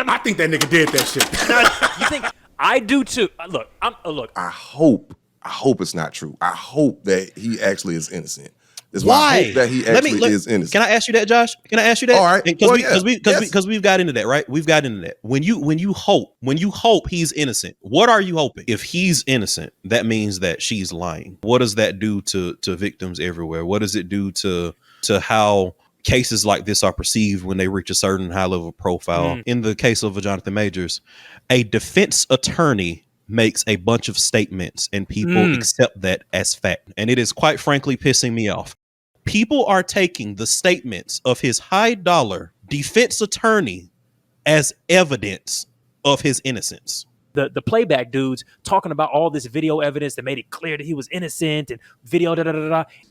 I think that nigga did that shit. You think? I do too. Look. I hope it's not true. I hope that he actually is innocent. It's Why? my hope that he actually is innocent. Can I ask you that, Josh? Can I ask you that? All right. Because we've got into that, right? We've got into that. When you hope he's innocent, what are you hoping? If he's innocent, that means that she's lying. What does that do to victims everywhere? What does it do to how cases like this are perceived when they reach a certain high level profile? In the case of Jonathon Majors, a defense attorney makes a bunch of statements and people accept that as fact. And it is quite frankly pissing me off. People are taking the statements of his high dollar defense attorney as evidence of his innocence. The playback dudes talking about all this video evidence that made it clear that he was innocent and video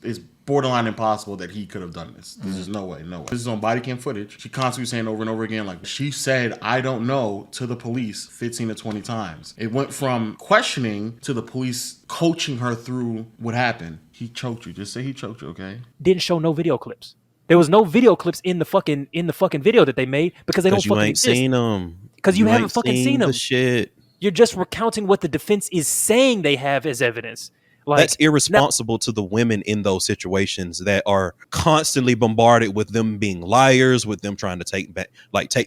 It's borderline impossible that he could have done this. There's just no way. This is on body cam footage. She constantly saying over and over again, like, she said, I don't know, to the police 15 to 20 times. It went from questioning to the police coaching her through what happened. He choked you. Just say he choked you, okay? Didn't show no video clips. There was no video clips in the fucking video that they made because they don't fucking exist. Seen them. Because you haven't fucking seen them. The shit. You're just recounting what the defense is saying they have as evidence. Like, that's irresponsible to the women in those situations that are constantly bombarded with them being liars, with them trying to take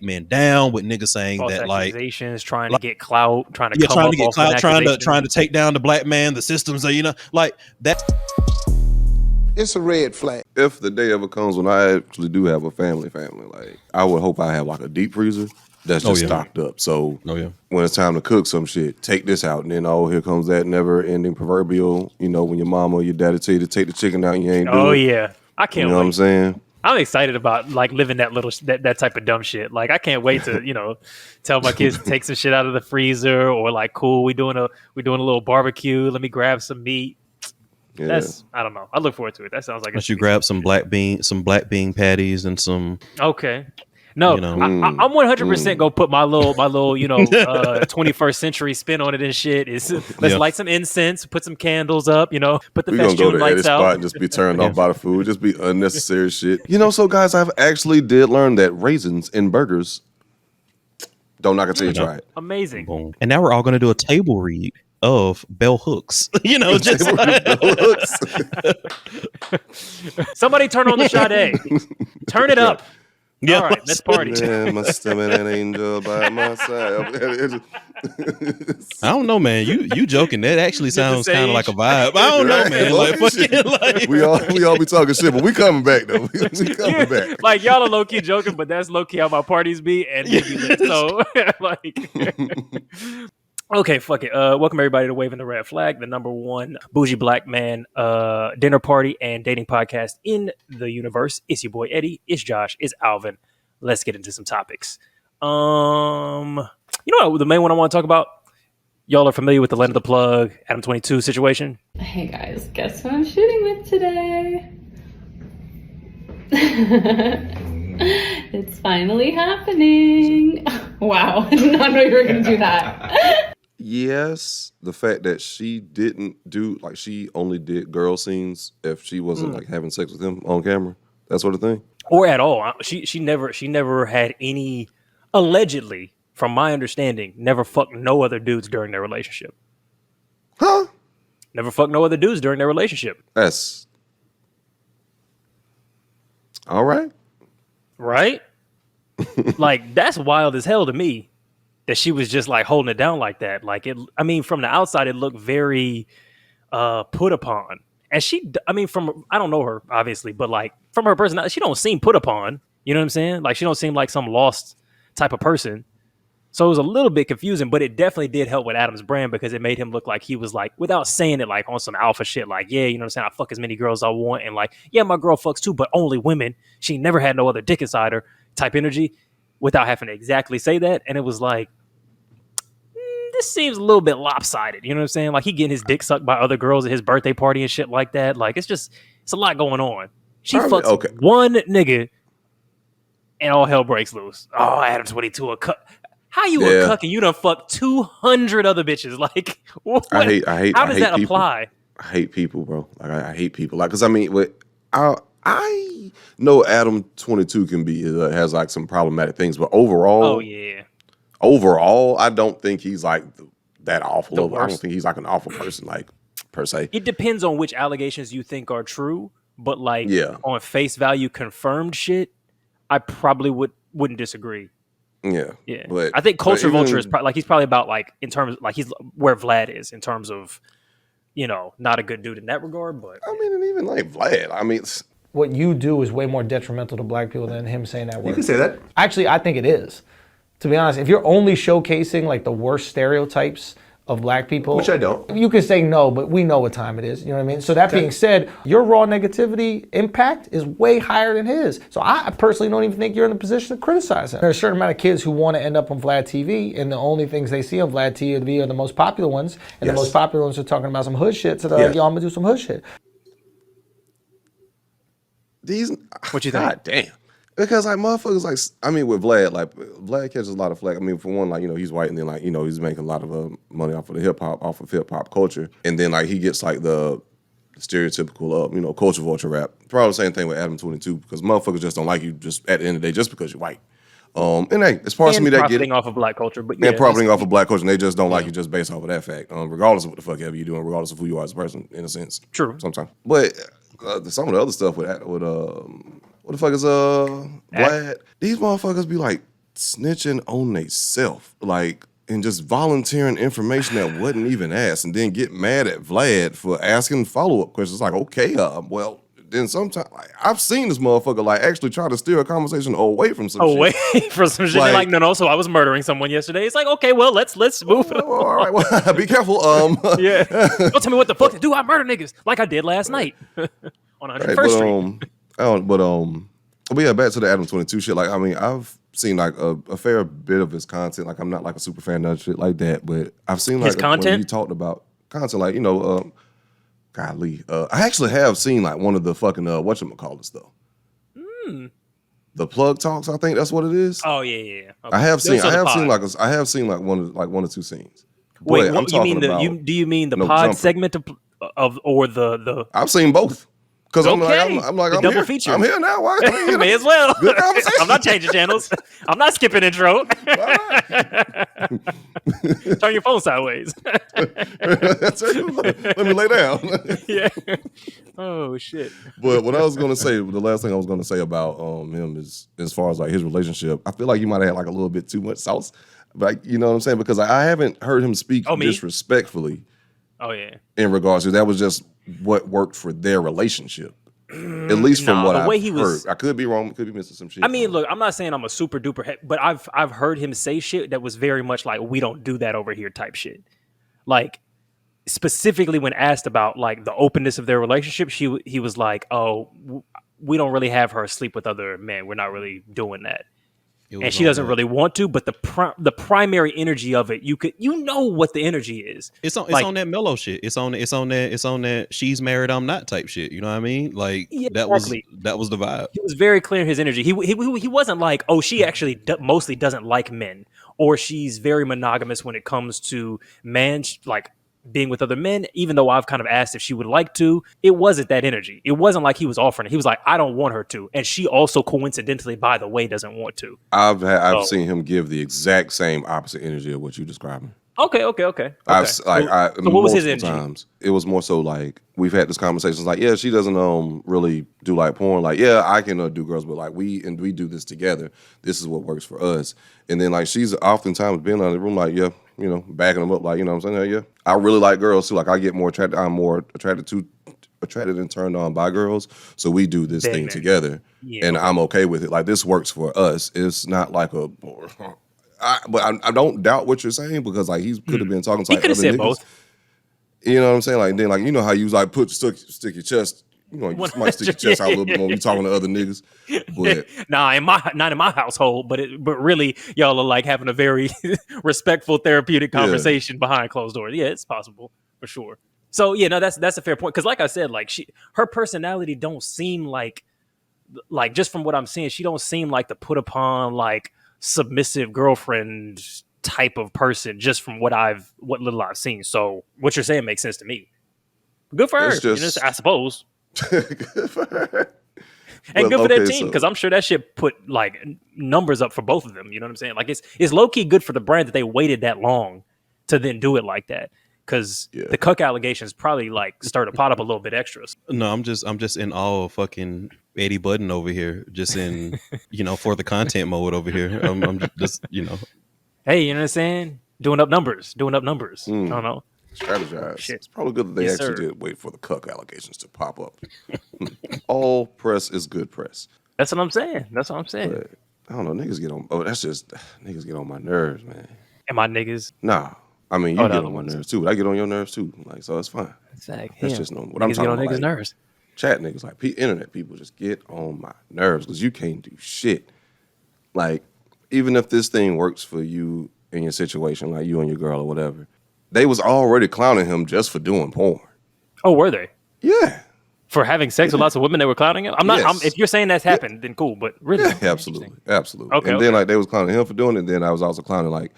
men down, with niggas saying false that accusations, trying to get clout, trying to trying to take down the black man, the systems, like that. It's a red flag. If the day ever comes when I actually do have a family, like I would hope I have like a deep freezer that's just stocked up. So when it's time to cook some shit, take this out. And then, here comes that never-ending proverbial, when your mama or your daddy tell you to take the chicken out and you ain't doing it. Oh, yeah. I can't wait. You know what I'm saying? I'm excited about, like, living that type of dumb shit. Like, I can't wait to, tell my kids to take some shit out of the freezer or, like, cool, we doing a little barbecue. Let me grab some meat. Yeah. I don't know. I look forward to it. That sounds like you grab some black bean patties and some. Okay. No, I'm 100% gonna put my little 21st century spin on it and shit. Let's light some incense, put some candles up, put the festoon lights out. Spot and just be turned off by the food, just be unnecessary shit. So guys, I've actually did learn that raisins in burgers don't knock until you try it. Amazing. Boom. And now we're all gonna do a table read of bell hooks. Just bell hooks. Somebody turn on the Sade. Turn it up. Yeah, all right, let's party. Man, must have been an angel by my side. I don't know, man. You joking? That actually sounds kind of like a vibe. I don't know, man. We all be talking shit, but we coming back though. We coming back. Like y'all are low key joking, but that's low key how my parties be, and we be lit. So like. Okay, fuck it. Welcome everybody to Waving the Red Flag, the #1 bougie black man dinner party and dating podcast in the universe. It's your boy Eddy. It's Josh. It's Alvin. Let's get into some topics. You know what, the main one I want to talk about? Y'all are familiar with the Land of the Plug, Adam 22 situation? Hey guys, guess who I'm shooting with today? It's finally happening. Wow, I did not know you were going to do that. Yes, the fact that she didn't do, like, she only did girl scenes if she wasn't like having sex with him on camera, that sort of thing, or at all. She never had any, allegedly, from my understanding, never fucked no other dudes during their relationship. Huh? Never fucked no other dudes during their relationship. That's all right. Right? Like, that's wild as hell to me. That she was just like holding it down like that. Like from the outside, it looked very put upon. And I don't know her obviously, but like from her personality, she don't seem put upon. You know what I'm saying? Like she don't seem like some lost type of person. So it was a little bit confusing, but it definitely did help with Adam's brand because it made him look like he was like, without saying it like on some alpha shit, like, yeah, you know what I'm saying? I fuck as many girls as I want. And like, yeah, my girl fucks too, but only women. She never had no other dick inside her type energy without having to exactly say that. And it was like, this seems a little bit lopsided. You know what I'm saying? Like he getting his dick sucked by other girls at his birthday party and shit like that. Like it's a lot going on. She fucks one nigga and all hell breaks loose. Oh, Adam 22 a cuck. How you a cuck and you done fucked 200 other bitches? Like what? I hate. How does that people. apply? I hate people, bro. Like I hate people. Like, cause I mean, know Adam 22 can be has like some problematic things, but overall, oh yeah, overall, I don't think he's like that awful. The I don't worst. think he's like an awful person, like per se. It depends on which allegations you think are true, but like Yeah. on face value confirmed shit, I probably wouldn't disagree. Yeah. Yeah, But I think culture even- vulture is like he's probably about like in terms like he's where Vlad is in terms of, you know, not a good dude in that regard. But I mean, and even like Vlad. I mean, it's, What you do is way more detrimental to black people than him saying that word. You can say that. Actually, I think it is. To be honest, if you're only showcasing like the worst stereotypes of black people, Which I don't. You can say no, but we know what time it is. You know what I mean? So that being said, your raw negativity impact is way higher than his. So I personally don't even think you're in a position to criticize him. There's a certain amount of kids who want to end up on Vlad TV, and the only things they see on Vlad TV are the most popular ones, and the Yes. most popular ones are talking about some hood shit. So they're like, Yes. yo, I'm gonna do some hood shit. these. What you think? God damn. Because like motherfuckers, like I mean, with Vlad, like Vlad catches a lot of flack. I mean, for one, like he's white, and then like he's making a lot of money off of hip hop culture, and then like he gets like the stereotypical culture vulture rap. Probably the same thing with Adam 22 because motherfuckers just don't like you just at the end of the day just because you're white. And hey, it's parts of me that get profiting off of black culture, but and profiting off of black culture, and they just don't like you just based off of that fact, regardless of what the fuck ever you're doing, regardless of who you are as a person, in a sense. True. Sometimes, but some of the other stuff with what the fuck is Vlad? These motherfuckers be like snitching on they self, like and just volunteering information that wasn't even asked, and then get mad at Vlad for asking follow up questions. Like, okay, well. Then sometimes like, I've seen this motherfucker like actually try to steer a conversation away from some away shit. from some shit. Like, no. So I was murdering someone yesterday. It's like, okay, well, let's move. All right, well, be careful. Yeah, don't tell me what the fuck to do. I murder niggas like I did last night on 101st Street. But yeah, back to the Adam 22 shit. Like, I mean, I've seen like a fair bit of his content. Like, I'm not like a super fan of shit like that, but I've seen like His content? when he talked about content, like golly, I actually have seen like one of the fucking whatchamacallits though. The plug talks, I think that's what it is. Oh yeah. Okay. I have Those are the pod. seen like one or two scenes. Wait, But I'm you mean talking do you mean the no, pod jumper. segment of or the I've seen both. Because Okay. I'm like, The I'm double here. feature. I'm here now. Why? I mean, may as well. Good conversation. I'm not changing channels. I'm not skipping intro. Turn your phone sideways. That's it. Let me lay down. Yeah. Oh shit. But what I was gonna say, the last thing I was gonna say about him is as far as like his relationship, I feel like he might have had like a little bit too much sauce. Like, you know what I'm saying? Because I haven't heard him speak Oh, me? disrespectfully Oh yeah. in regards to that was just what worked for their relationship. At least from Nah, what the I've way he was- heard. I could be wrong, could be missing some shit. I mean, look, I'm not saying I'm a super duper, but I've heard him say shit that was very much like we don't do that over here type shit. Like specifically when asked about like the openness of their relationship, he was like, "Oh, we don't really have her sleep with other men. We're not really doing that." And she doesn't really want to, but the primary energy of it, you know what the energy is. It's on Like- on that mellow shit. It's on that she's married, I'm not type shit. You know what I mean? Like Yeah, that exactly. was the vibe. He was very clear in his energy. He wasn't like, oh, she actually mostly doesn't like men, or she's very monogamous when it comes to men, like being with other men. Even though I've kind of asked if she would like to, it wasn't that energy. It wasn't like he was offering it. He was like, I don't want her to, and she also coincidentally, by the way, doesn't want to. I've seen him give the exact same opposite energy of what you describing. Okay. So what was his energy? Times, it was more so like we've had this conversation. Like, yeah, she doesn't really do like porn. Like, yeah, I can do girls, but like we do this together. This is what works for us. And then like she's oftentimes been in the room like, yeah, backing them up. Like, you know what I'm saying? Yeah, I really like girls too. Like, I get more attracted. I'm more attracted and turned on by girls. So we do this thing together, and I'm okay with it. Like, this works for us. It's not like a. But I don't doubt what you're saying because like he could have been talking to He like could have other said niggas. both. You know what I'm saying? Like then like how you like stick your chest. You might stick your chest out a little bit more when you talking to other niggas. But Not in my household, but really y'all are like having a very respectful therapeutic conversation behind closed doors. Yeah, it's possible for sure. So yeah, no, that's a fair point. Cause like I said, like her personality don't seem like just from what I'm seeing, she don't seem like the put upon like submissive girlfriend type of person just from what little I've seen. So what you're saying makes sense to me. Good for her, It's just- I suppose. good for her. And Well, good for that okay, team, so- because I'm sure that shit put like numbers up for both of them. You know what I'm saying? Like it's low key good for the brand that they waited that long to then do it like that. Because the cuck allegations probably like stirred the pot up a little bit extra. No, I'm just in awe of fucking Eddie Budden over here, just in for the content mode over here. I'm just Hey, you know what I'm saying? Doing up numbers. I don't know. strategize. Shit. It's probably good that they Yes, actually sir. did wait for the cuck allegations to pop up. All press is good press. That's what I'm saying. But I don't know, niggas get on. Oh, that's just niggas get on my nerves, man. And my niggas. Nah, I mean you the get other on my ones. nerves too. But I get on your nerves too. Like so, it's fine. It's like, That's yeah. just no. What I'm Niggas talking get on about, niggas' like, nerves. chat niggas, like internet people, just get on my nerves because you can't do shit. Like even if this thing works for you in your situation, like you and your girl or whatever, they was already clowning him just for doing porn. Oh, were they? Yeah. For having sex with lots of women, they were clowning him? I'm not. Yes. If you're saying that's happened, then cool. But really, Yeah, absolutely. Okay, And then like they was clowning him for doing it. Then I was also clowning like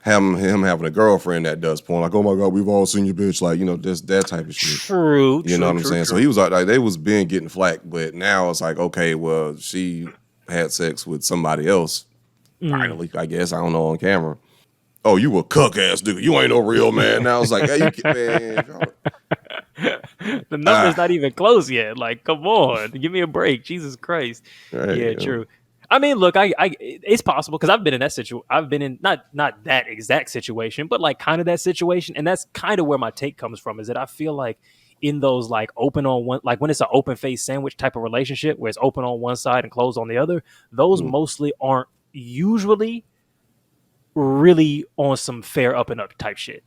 him having a girlfriend that does porn. Like, oh my God, we've all seen your bitch. Like, just that type of shit. True. You know what I'm saying? So he was like they was getting flack, but now it's like, okay, well, she had sex with somebody else. Finally, I guess. I don't know, on camera. Oh, you a cuck ass nigga. You ain't no real man. Now it's like, hey, man. The number's not even close yet. Like, come on, give me a break. Jesus Christ. Right, yeah, true. I mean, look, it's possible because I've been in that situation. I've been in not that exact situation, but like kind of that situation, and that's kind of where my take comes from. Is that I feel like in those like open on one, like when it's an open face sandwich type of relationship where it's open on one side and closed on the other, those mostly aren't usually really on some fair up and up type shit.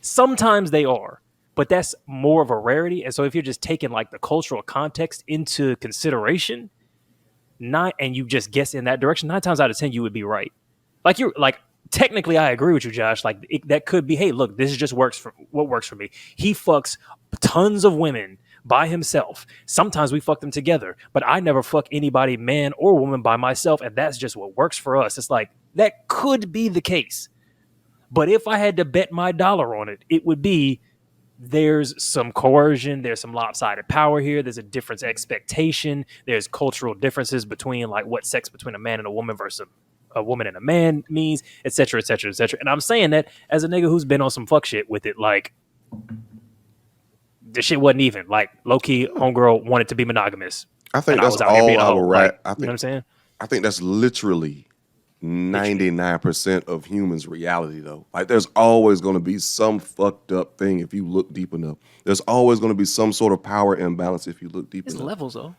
Sometimes they are, but that's more of a rarity. And so if you're just taking like the cultural context into consideration, and you just guess in that direction, 9 times out of 10 you would be right. Like you're like technically I agree with you, Josh. Like that could be, hey, look, this just works for what works for me. He fucks tons of women by himself. Sometimes we fuck them together, but I never fuck anybody, man or woman, by myself, and that's just what works for us. It's like that could be the case. But if I had to bet my dollar on it, it would be there's some coercion, there's some lopsided power here, there's a difference expectation, there's cultural differences between like what sex between a man and a woman versus a woman and a man means, et cetera, et cetera, et cetera. And I'm saying that as a nigga who's been on some fuck shit with it, like the shit wasn't even. Like low key, homegirl wanted to be monogamous. I think that's all I will write. I think, you know what I'm saying? I think that's literally 99% of humans' reality, though. Like, there's always going to be some fucked up thing if you look deep enough. There's always going to be some sort of power imbalance if you look deep enough. It's levels, though.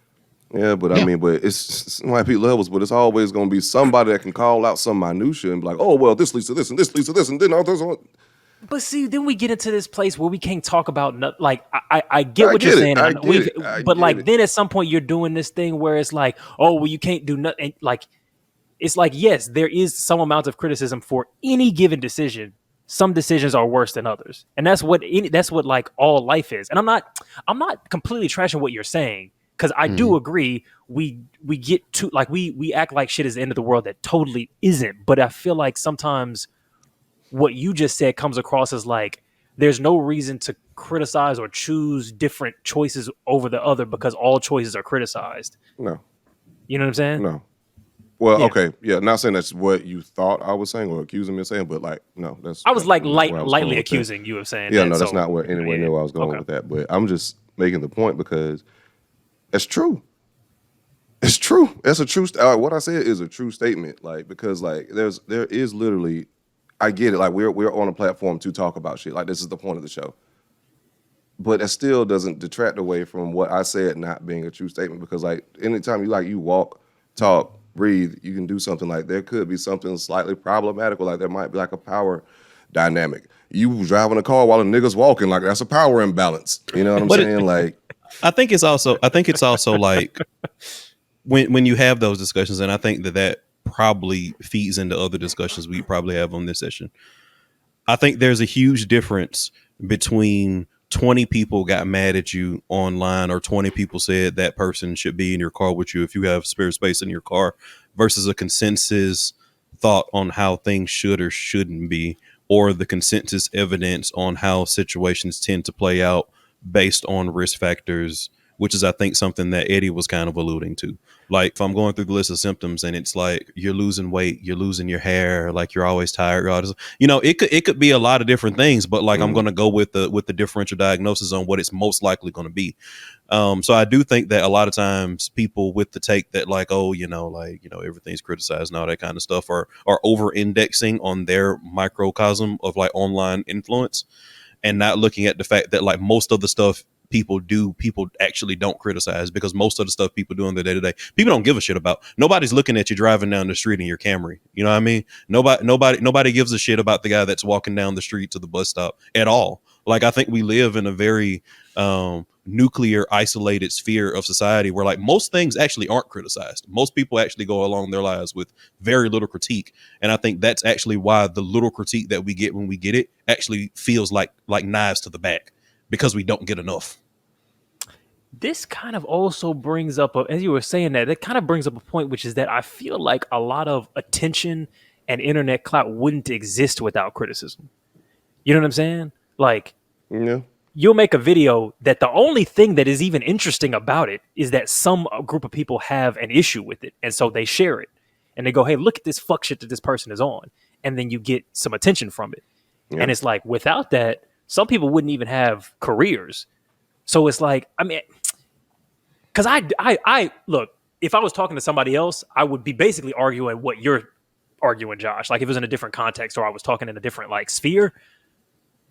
Yeah, but I mean, but it might be levels, but it's always going to be somebody that can call out some minutia and be like, oh, well, this leads to this, and this leads to this, and then all this. But see, then we get into this place where we can't talk about like I get what you're saying, but like then at some point you're doing this thing where it's like, oh well, you can't do nothing. Like it's like yes, there is some amount of criticism for any given decision. Some decisions are worse than others, and that's what like all life is. And I'm not completely trashing what you're saying because I do agree. We get to like we act like shit is the end of the world that totally isn't. But I feel like sometimes what you just said comes across as like there's no reason to criticize or choose different choices over the other because all choices are criticized. No. You know what I'm saying? No. Well, okay. Yeah, not saying that's what you thought I was saying or accusing me of saying, but like, no. I was like lightly accusing you of saying that. Yeah, no, that's not where anywhere near where I was going with that. But I'm just making the point because it's true. It's true. That's a true what I said is a true statement. Like, because like there is literally, I get it. Like we're on a platform to talk about shit. Like this is the point of the show. But it still doesn't detract away from what I said not being a true statement. Because like anytime you walk, talk, breathe, you can do something like there could be something slightly problematical. Like there might be like a power dynamic. You driving a car while a nigga's walking, like that's a power imbalance. You know what I'm saying? Like I think it's also like when you have those discussions, and I think that probably feeds into other discussions we probably have on this session. I think there's a huge difference between 20 people got mad at you online or 20 people said that person should be in your car with you if you have spare space in your car versus a consensus thought on how things should or shouldn't be, or the consensus evidence on how situations tend to play out based on risk factors which is, I think, something that Eddy was kind of alluding to. Like, if I'm going through the list of symptoms and it's like you're losing weight, you're losing your hair, like you're always tired, it could be a lot of different things, but like I'm going to go with the differential diagnosis on what it's most likely going to be. So I do think that a lot of times people with the take that like, oh, everything's criticized and all that kind of stuff are over indexing on their microcosm of like online influence and not looking at the fact that like most of the stuff people actually don't criticize, because most of the stuff people do in their day-to-day, people don't give a shit about. Nobody's looking at you driving down the street in your Camry. You know what I mean? Nobody gives a shit about the guy that's walking down the street to the bus stop at all. Like, I think we live in a very nuclear isolated sphere of society where like most things actually aren't criticized. Most people actually go along their lives with very little critique. And I think that's actually why the little critique that we get when we get it actually feels like knives to the back, because we don't get enough. This kind of also brings up, as you were saying that kind of brings up a point, which is that I feel like a lot of attention and internet clout wouldn't exist without criticism. You know what I'm saying? Like, Yeah. You'll make a video that the only thing that is even interesting about it is that some group of people have an issue with it. And so they share it and they go, hey, look at this fuck shit that this person is on. And then you get some attention from it. Yeah. And it's like, without that, some people wouldn't even have careers. So it's like, I mean, because I look, if I was talking to somebody else, I would be basically arguing what you're arguing, Josh. Like if it was in a different context or I was talking in a different like sphere,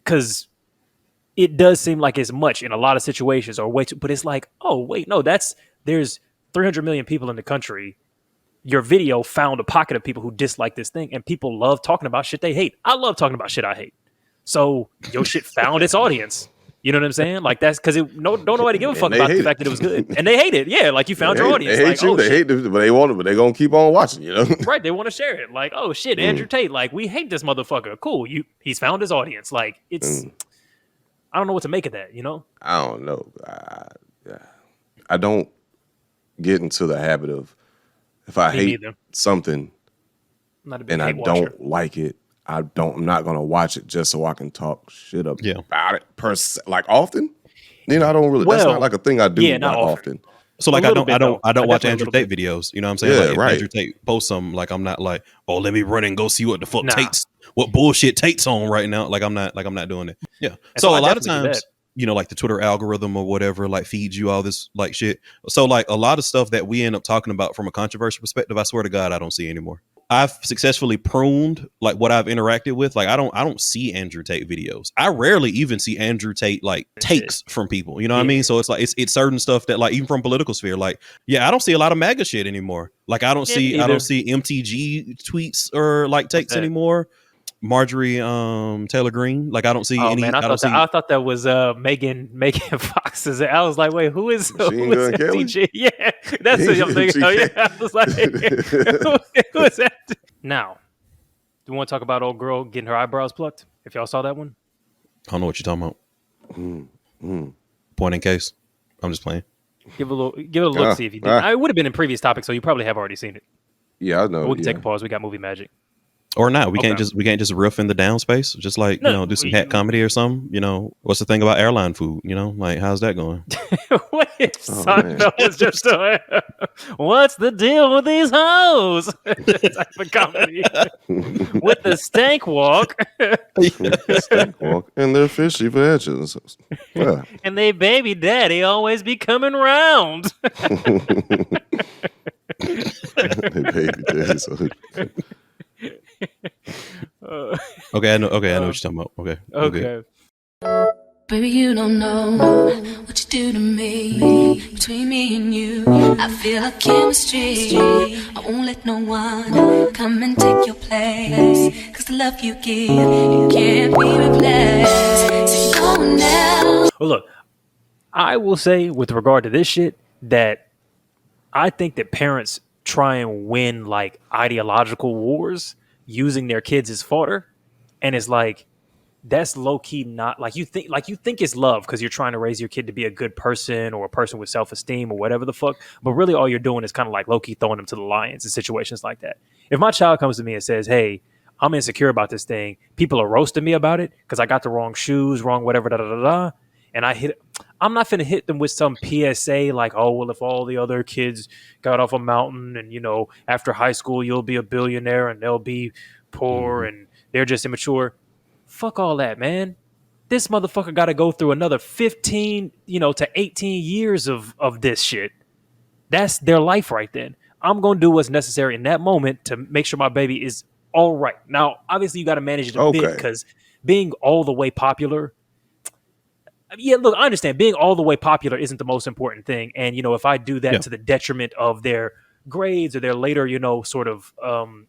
because it does seem like it's much in a lot of situations or way too, but it's like, oh wait, no, there's 300 million people in the country. Your video found a pocket of people who dislike this thing, and people love talking about shit they hate. I love talking about shit I hate. So your shit found its audience. You know what I'm saying? Like that's because don't nobody give a fuck about the fact that it was good, and they hate it. Yeah, like you found your audience. They hate like, you. oh, they hate it, but they want it. But they gonna keep on watching. You know, right? They want to share it. Like, oh shit, Andrew Tate. Like we hate this motherfucker. Cool. He's found his audience. Like it's. I don't know what to make of that. You know. I don't know. I don't get into the habit of if I hate something and I don't like it. I'm not gonna watch it just so I can talk shit about it like often. You know, I don't really. That's not like a thing I do not often. So like I don't watch Andrew Tate videos. You know what I'm saying? Yeah, like, if Andrew Tate posts some, like I'm not like, oh, let me run and go see what the fuck what bullshit Tate's on right now. Like I'm not doing it. Yeah. So a lot of times, you know, like the Twitter algorithm or whatever, like feeds you all this like shit. So like a lot of stuff that we end up talking about from a controversial perspective, I swear to God, I don't see anymore. I've successfully pruned like what I've interacted with. Like I don't see Andrew Tate videos. I rarely even see Andrew Tate like takes from people. You know what I mean? So it's like it's certain stuff that like even from political sphere, like I don't see a lot of MAGA shit anymore. Like I don't see MTG tweets or like takes anymore. Marjorie Taylor Greene. Like I don't see any. Man, I thought that was Megan Fox's. I was like, wait, who is MTG? Yeah, that's what I'm thinking. Yeah, I was like, who is that? Now, do you want to talk about old girl getting her eyebrows plucked? If y'all saw that one, I don't know what you're talking about. Point in case. I'm just playing. Give it a look. See if you did. It would have been in previous topics, so you probably have already seen it. Yeah, I know. But we can take a pause. We got movie magic. Or not. We can't just riff in the down space. Just like, do some hat comedy or something. You know, what's the thing about airline food? You know, like how's that going? Wait, Seinfeld was just doing, what's the deal with these hoes? Type of comedy. With the stank walk. Stank walk. And their fishy veggies. Yeah. And they baby daddy always be coming round. They baby daddy. Okay, I know what you're talking about. Okay. Baby, you don't know what you do to me. Between me and you, I feel like chemistry. I won't let no one come and take your place. Cause the love you give, it can't be replaced. So no one else. Well, look, I will say with regard to this shit that I think that parents try and win like ideological wars using their kids as fodder, and it's like that's low key not like you think it's love because you're trying to raise your kid to be a good person or a person with self-esteem or whatever the fuck, but really all you're doing is kind of like low key throwing them to the lions in situations like that. If my child comes to me and says, hey, I'm insecure about this thing, people are roasting me about it because I got the wrong shoes, wrong whatever, and I hit it, I'm not finna hit them with some PSA like, oh, well, if all the other kids got off a mountain and, after high school, you'll be a billionaire and they'll be poor and they're just immature. Fuck all that, man. This motherfucker got to go through another 15, to 18 years of this shit. That's their life right then. I'm going to do what's necessary in that moment to make sure my baby is all right. Now, obviously, you got to manage it a bit because being all the way popular. Yeah, look, I understand being all the way popular isn't the most important thing. And, if I do that to the detriment of their grades or their later, sort of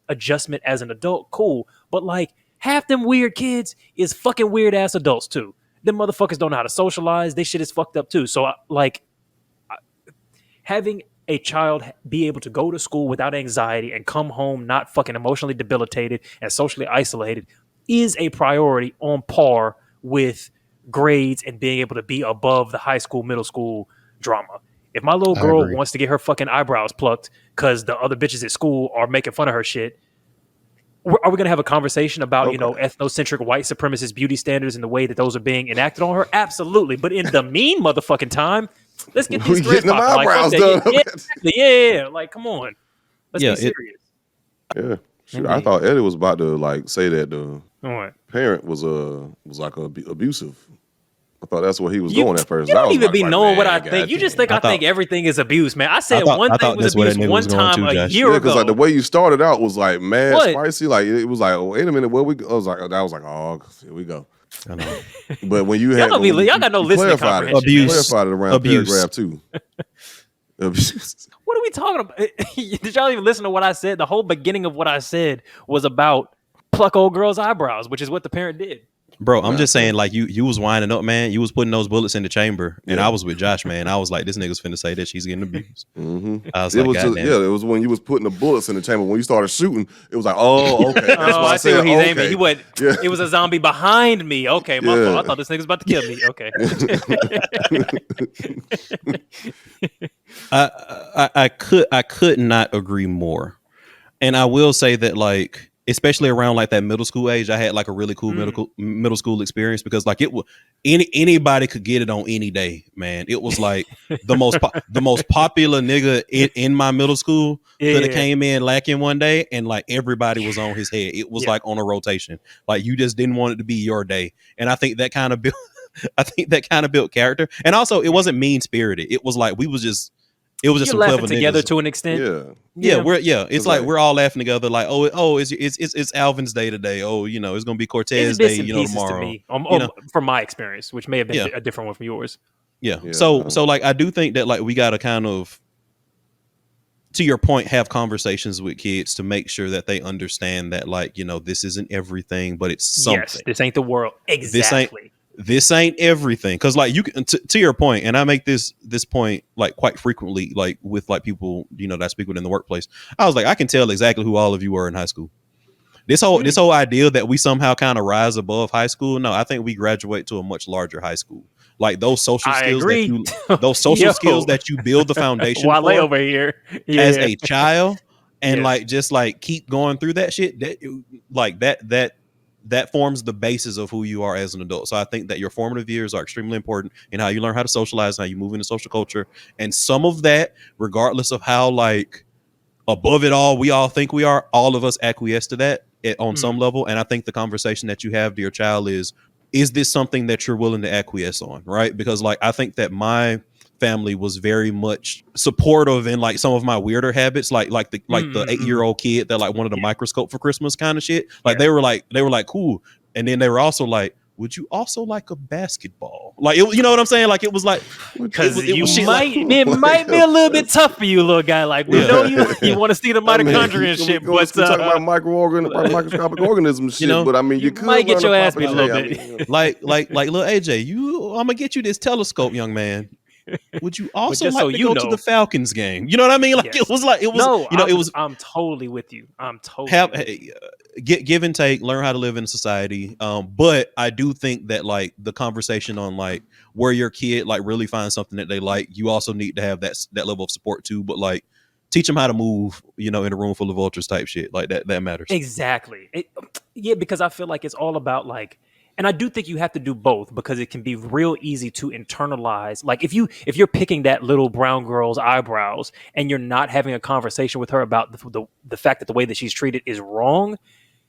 adjustment as an adult, cool. But like half them weird kids is fucking weird ass adults too. Them motherfuckers don't know how to socialize. They shit is fucked up too. So having a child be able to go to school without anxiety and come home not fucking emotionally debilitated and socially isolated is a priority on par with grades and being able to be above the high school, middle school drama. If my little girl wants to get her fucking eyebrows plucked because the other bitches at school are making fun of her shit, are we going to have a conversation about, ethnocentric white supremacist beauty standards and the way that those are being enacted on her? Absolutely. But in the mean motherfucking time, let's get these threads popping. Like, eyebrows done. Yeah. Like, come on. Let's be serious. Yeah. Sure. I thought Eddie was about to say that the parent was like abusive. I thought that's where he was going at first. You don't even be knowing what I think. You just think I think everything is abuse, man. I said one thing was abuse one time a year ago. Because like the way you started out was like mad spicy. Like it was like, oh, wait a minute, where we go? I was like, oh, here we go. I know. But when you had y'all got no listening comprehension. Clarified it around paragraph 2. Abuse. What are we talking about? Did y'all even listen to what I said? The whole beginning of what I said was about pluck old girl's eyebrows, which is what the parent did. Bro, I'm just saying, like, you was winding up, man. You was putting those bullets in the chamber, and I was with Josh, man. I was like, this nigga's finna say that she's getting abused. I was it was when you was putting the bullets in the chamber. When you started shooting, it was like, oh, okay. That's why I see where he's aiming. He went. Yeah. It was a zombie behind me. Okay, my fault. I thought this nigga's about to kill me. Okay. I could not agree more, and I will say that, like, especially around like that middle school age, I had like a really cool middle school experience because like anybody could get it on any day, man. It was like the most popular nigga in my middle school could have came in lacking one day, and like everybody was on his head. It was like on a rotation. Like you just didn't want it to be your day, and I think that kind of built. I think that kind of built character, and also it wasn't mean spirited. It was like it was just You're some clever together niggas. To an extent. It's like we're all laughing together. Like it's Alvin's day today. Oh, it's gonna be Cortez day. Tomorrow. To me, from my experience, which may have been a different one from yours. Yeah. So like I do think that like we gotta kind of, to your point, have conversations with kids to make sure that they understand that like this isn't everything, but it's something. Yes, this ain't the world. Exactly. This ain't everything, because like you can to your point, and I make this point like quite frequently, like with like people that I speak with in the workplace. I was like, I can tell exactly who all of you were in high school. This whole idea that we somehow kind of rise above high school, no, I think we graduate to a much larger high school. Like those social skills skills that you build the foundation Wale for over here as a child, and like just like keep going through that shit. That forms the basis of who you are as an adult. So I think that your formative years are extremely important in how you learn how to socialize, how you move into social culture. And some of that, regardless of how like above it all we all think we are, all of us acquiesce to that on some level. And I think the conversation that you have to your child is this something that you're willing to acquiesce on? Right? Because like, I think that my family was very much supportive in like some of my weirder habits, like the 8-year-old kid that like wanted a microscope for Christmas kind of shit. Like they were like cool, and then they were also like, would you also like a basketball? Like you know what I'm saying? Like it was like because it might be a little bit tough for you, little guy. Like we know you want to see the mitochondria and shit, but talking about microscopic organisms, shit. But I mean, you might get your ass beat a little bit. Like little AJ, I'm gonna get you this telescope, young man. Would you also like to go to the Falcons game? You know what I mean? Like it was. I'm totally with you. Give and take. Learn how to live in society. But I do think that like the conversation on like where your kid like really finds something that they like, you also need to have that level of support too. But like teach them how to move. In a room full of vultures type shit like that. That matters. Exactly. Because I feel like it's all about like And I do think you have to do both because it can be real easy to internalize. Like if you're picking that little brown girl's eyebrows and you're not having a conversation with her about the fact that the way that she's treated is wrong,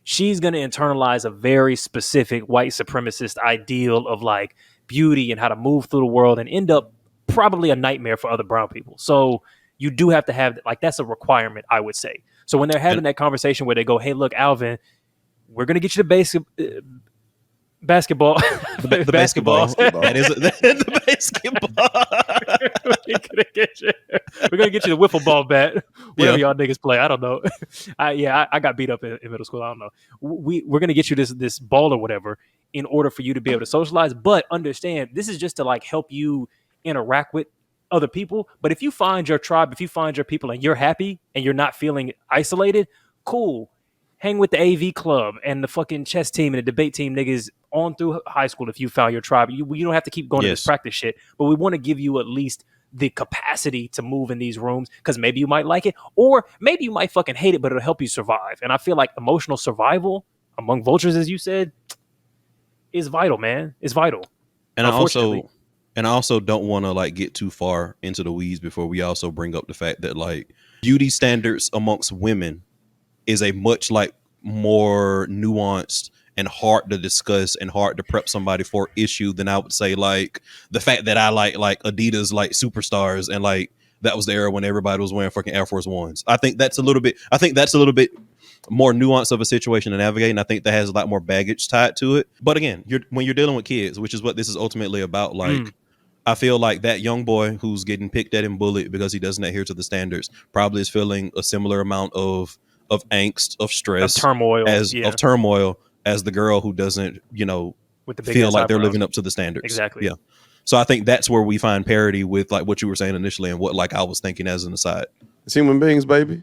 she's going to internalize a very specific white supremacist ideal of like beauty and how to move through the world and end up probably a nightmare for other brown people. So you do have to have, like, that's a requirement, I would say. So when they're having that conversation where they go, hey, look, Alvin, we're going to get you the basketball. The basketball. That is the basketball. We're gonna get you the wiffle ball bat. Whatever y'all niggas play. I don't know. I got beat up in middle school. I don't know. We're gonna get you this ball or whatever in order for you to be able to socialize. But understand, this is just to like help you interact with other people. But if you find your tribe, if you find your people and you're happy and you're not feeling isolated, cool. Hang with the AV club and the fucking chess team and the debate team niggas on through high school if you found your tribe. You don't have to keep going to this practice shit, but we want to give you at least the capacity to move in these rooms because maybe you might like it or maybe you might fucking hate it, but it'll help you survive. And I feel like emotional survival among vultures, as you said, is vital, man. It's vital. And I also don't want to like get too far into the weeds before we also bring up the fact that like beauty standards amongst women is a much like more nuanced and hard to discuss and hard to prep somebody for issue than I would say like the fact that I like Adidas like superstars and like that was the era when everybody was wearing fucking Air Force Ones. I think that's a little bit more nuanced of a situation to navigate, and I think that has a lot more baggage tied to it. But again, when you're dealing with kids, which is what this is ultimately about, like I feel like that young boy who's getting picked at and bullied because he doesn't adhere to the standards probably is feeling a similar amount of angst, of stress, of turmoil as the girl who doesn't, with the feel like they're living up to the standards. Exactly. Yeah. So I think that's where we find parity with like what you were saying initially and what like I was thinking as an aside. It's human beings, baby.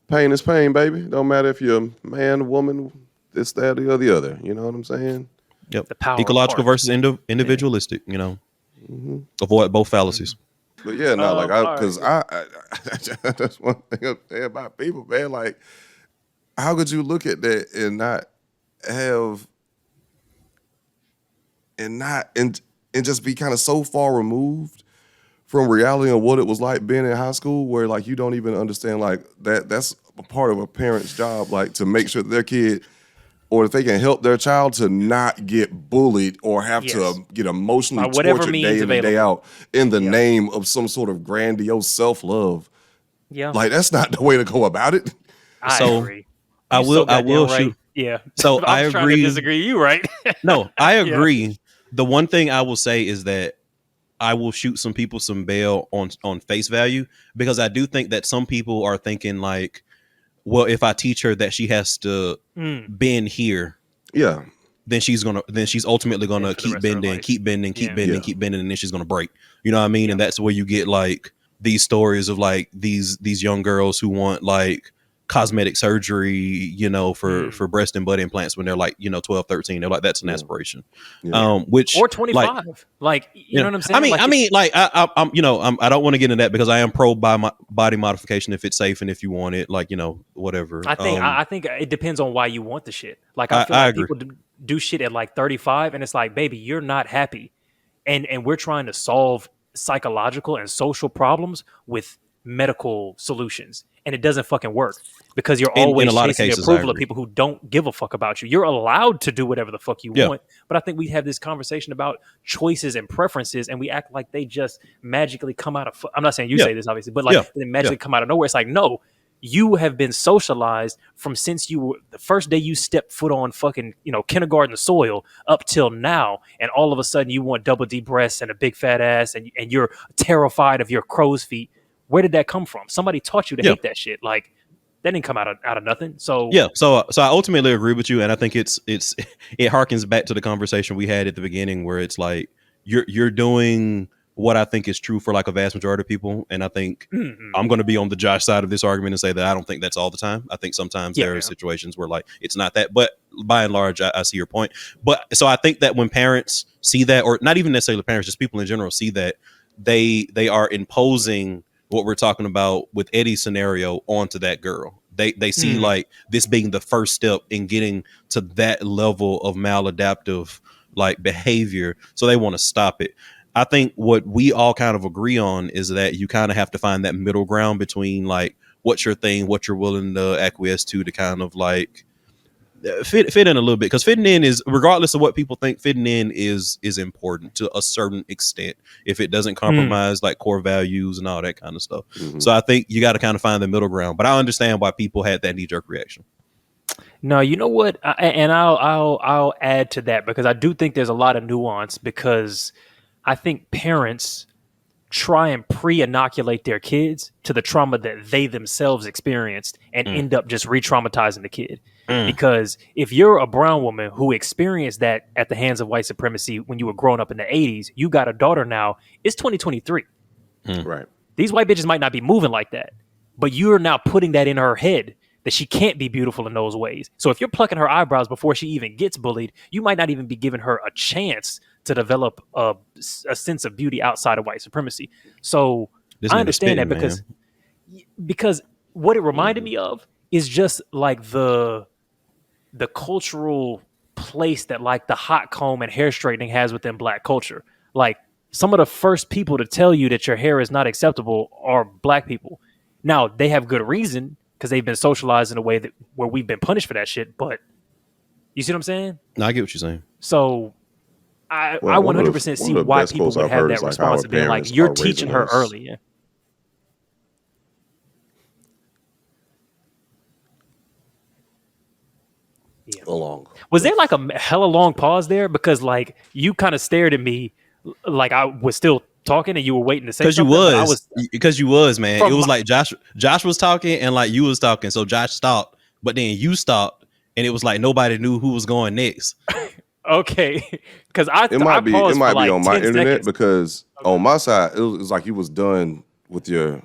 Pain is pain, baby. Don't matter if you're a man, woman, this, that, or the other. You know what I'm saying? Yep. The power ecological versus individualistic. Avoid both fallacies. But yeah, no, because I that's one thing I'll say about people, man. Like, how could you look at that and not have and just be kind of so far removed from reality of what it was like being in high school, where like you don't even understand like that's a part of a parent's job, like to make sure that their kid, or if they can help their child to not get bullied or have to get emotionally tortured day in and day out in the name of some sort of grandiose self-love. Yeah. Like, that's not the way to go about it. I agree. I will shoot. Yeah. So I agree. Trying to disagree. You right. No, I agree. Yeah. The one thing I will say is that I will shoot some people some bail on face value, because I do think that some people are thinking like, well, if I teach her that she has to bend here, then she's ultimately gonna keep bending, and then she's gonna break. You know what I mean? And that's where you get like these stories of like these young girls who want like cosmetic surgery, for breast and butt implants when they're like, 12, 13. They're like, that's an aspiration. Which or 25. Like, you know what I'm saying? I don't want to get into that because I am pro body modification if it's safe and if you want it, like, whatever. I think it depends on why you want the shit. Like, I feel like people do shit at like 35 and it's like, baby, you're not happy. And we're trying to solve psychological and social problems with medical solutions, and it doesn't fucking work because you're always chasing the approval of people who don't give a fuck about you. You're allowed to do whatever the fuck you want, but I think we have this conversation about choices and preferences, and we act like they just magically come out of. I'm not saying you say this obviously, but like they magically come out of nowhere. It's like, no, you have been socialized from since you were the first day you stepped foot on fucking kindergarten soil up till now, and all of a sudden you want double D breasts and a big fat ass, and you're terrified of your crow's feet. Where did that come from? Somebody taught you to hate that shit. Like, that didn't come out of nothing. So so I ultimately agree with you, and I think it harkens back to the conversation we had at the beginning, where it's like you're doing what I think is true for like a vast majority of people, and I think I'm going to be on the Josh side of this argument and say that I don't think that's all the time. I think sometimes there are situations where like it's not that, but by and large, I see your point. But so I think that when parents see that, or not even necessarily parents, just people in general see that, they are imposing what we're talking about with Eddy's scenario onto that girl, They see like this being the first step in getting to that level of maladaptive like behavior, so they want to stop it. I think what we all kind of agree on is that you kind of have to find that middle ground between like what's your thing, what you're willing to acquiesce to kind of like fit in a little bit, because fitting in is, regardless of what people think, fitting in is important to a certain extent if it doesn't compromise like core values and all that kind of stuff. So I think you got to kind of find the middle ground, but I understand why people had that knee-jerk reaction. No, you know what? I'll add to that, because I do think there's a lot of nuance, because I think parents try and pre-inoculate their kids to the trauma that they themselves experienced and end up just re-traumatizing the kid. Because if you're a brown woman who experienced that at the hands of white supremacy when you were growing up in the 80s, you got a daughter now, it's 2023. Right. These white bitches might not be moving like that, but you're now putting that in her head that she can't be beautiful in those ways. So if you're plucking her eyebrows before she even gets bullied, you might not even be giving her a chance to develop a sense of beauty outside of white supremacy. So I understand that, because what it reminded me of is just like the cultural place that like the hot comb and hair straightening has within Black culture. Like, some of the first people to tell you that your hair is not acceptable are Black people. Now, they have good reason, because they've been socialized in a way that where we've been punished for that shit. But you see what I'm saying? No, I get what you're saying. So I 100% see why people would have that response of being like, you're teaching her early. Yeah. Along. Was there like a hella long pause there? Because like you kind of stared at me like I was still talking and you were waiting to say something. Because you was, man. It was like Josh was talking and like you was talking. So Josh stopped, but then you stopped, and it was like nobody knew who was going next. Okay, because it might be on my internet, because on my side it was like you was done with your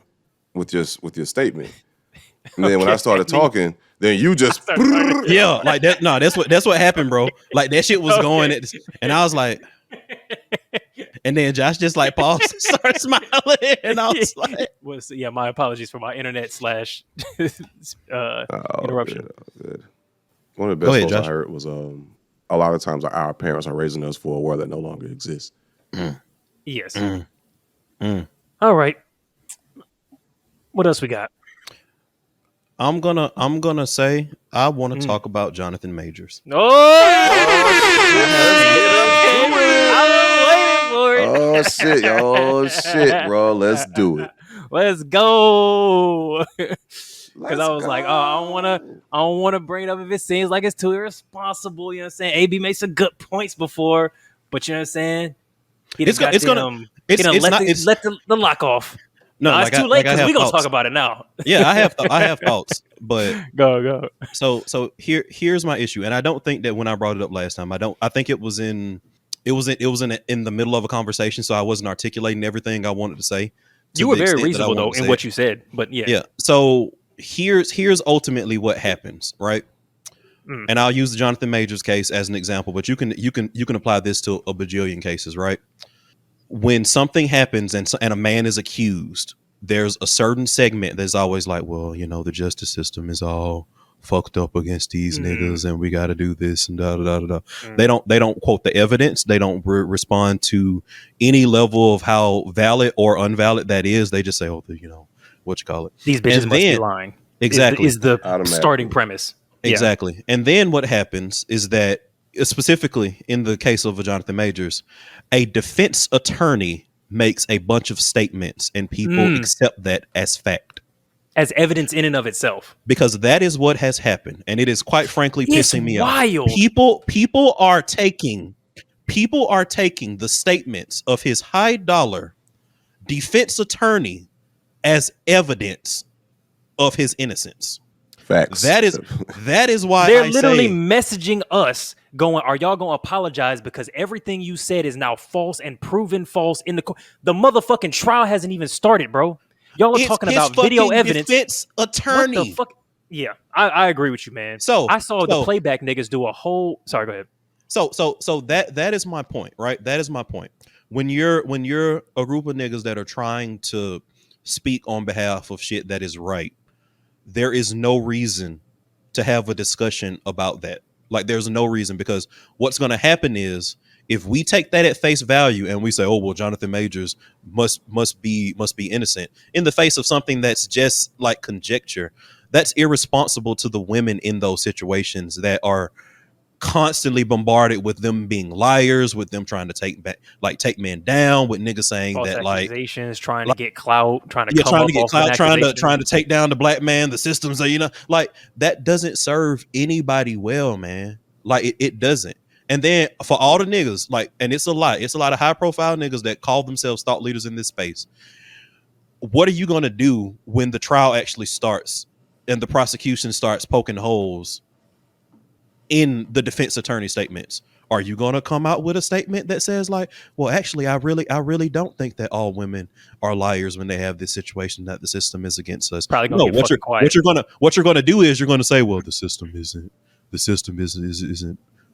statement, and then when I started talking, then you just yeah, like that. No, that's what happened, bro. Like that shit was going at, and I was like, and then Josh just like paused and started smiling, and I was like, my apologies for my internet / interruption. Good. One of the best ones I heard was a lot of times our parents are raising us for a world that no longer exists. Yes. All right. What else we got? I'm gonna say I want to talk about Jonathan Majors. Oh shit, bro. Let's do it. Let's go. Because I was like, oh, I don't want to bring it up if it seems like it's too irresponsible. You know what I'm saying? AB made some good points before, but you know what I'm saying? Let the lock off. No, it's too late because we're gonna talk about it now. Yeah, I have thoughts, but go. So here's my issue, and I don't think that when I brought it up last time, I think it was in the middle of a conversation, so I wasn't articulating everything I wanted to say. You were very reasonable though in what you said, but yeah. Yeah. So here's ultimately what happens, right? And I'll use the Jonathan Majors case as an example, but you can apply this to a bajillion cases, right? When something happens and a man is accused, there's a certain segment that's always like, well, you know, the justice system is all fucked up against these niggas, and we got to do this and da da da da. They don't quote the evidence. They don't respond to any level of how valid or unvalid that is. They just say, oh, you know, what you call it. These bitches must be lying. Exactly. Is the starting premise. Exactly. Yeah. And then what happens is that, specifically in the case of Jonathan Majors, a defense attorney makes a bunch of statements and people accept that as fact. As evidence in and of itself. Because that is what has happened. And it is quite frankly pissing me off. People are taking the statements of his high dollar defense attorney as evidence of his innocence. Facts. That is why they're literally messaging us going, are y'all going to apologize because everything you said is now false and proven false in the motherfucking trial hasn't even started, bro. Y'all are talking about video evidence. Defense attorney. What the fuck? Yeah, I agree with you, man. So I saw the playback niggas do a whole. Sorry, go ahead. So that is my point, right? That is my point. When you're a group of niggas that are trying to speak on behalf of shit that is right, there is no reason to have a discussion about that. Like, there's no reason, because what's going to happen is, if we take that at face value and we say, oh, well, Jonathan Majors must be innocent, in the face of something that's just like conjecture, that's irresponsible to the women in those situations that are constantly bombarded with them being liars, with them trying to take men down, with niggas saying false that accusations, trying to get clout, trying to trying to take down the black man, the systems, like, that doesn't serve anybody well, man. Like, it doesn't. And then for all the niggas, like, and it's a lot of high profile niggas that call themselves thought leaders in this space. What are you going to do when the trial actually starts and the prosecution starts poking holes in the defense attorney statements? Are you going to come out with a statement that says, like, well, actually, I really don't think that all women are liars when they have this situation, that the system is against us? Probably gonna get quiet. What you're going to do is you're going to say, well, the system isn't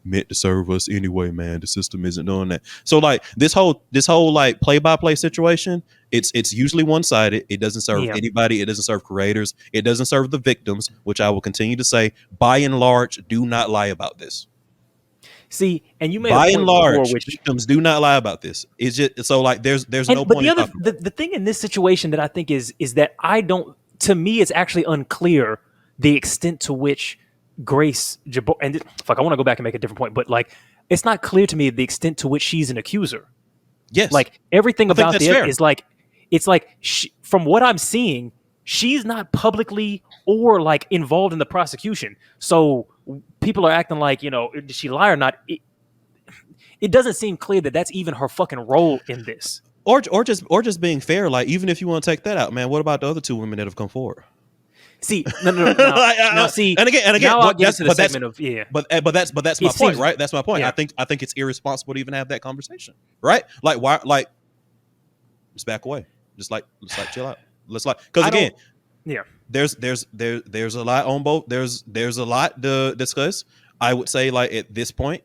meant to serve us anyway, man. The system isn't doing that. So, like, this whole like play-by-play situation, it's usually one-sided. It doesn't serve anybody. It doesn't serve creators. It doesn't serve the victims, which I will continue to say, by and large, do not lie about this. See, and you made by a point and large, before, which victims do not lie about this. It's just so, like, there's no but point. The thing in this situation that I think is that to me, it's actually unclear the extent to which Grace Jabor, and I want to go back and make a different point, but, like, it's not clear to me the extent to which she's an accuser. Yes, like, everything about this is like, it's like from what I'm seeing, she's not publicly or, like, involved in the prosecution. So people are acting like, did she lie or not? It doesn't seem clear that that's even her fucking role in this. Or just being fair. Like, even if you want to take that out, man, what about the other two women that have come forward? See, no. See, and again, now I'll get to the segment of But that's my point, right? That's my point. Yeah. I think it's irresponsible to even have that conversation, right? Like, why? Like, just back away. Just like, let's like chill out. Because again, there's a lot on both. There's a lot to discuss. I would say, like, at this point,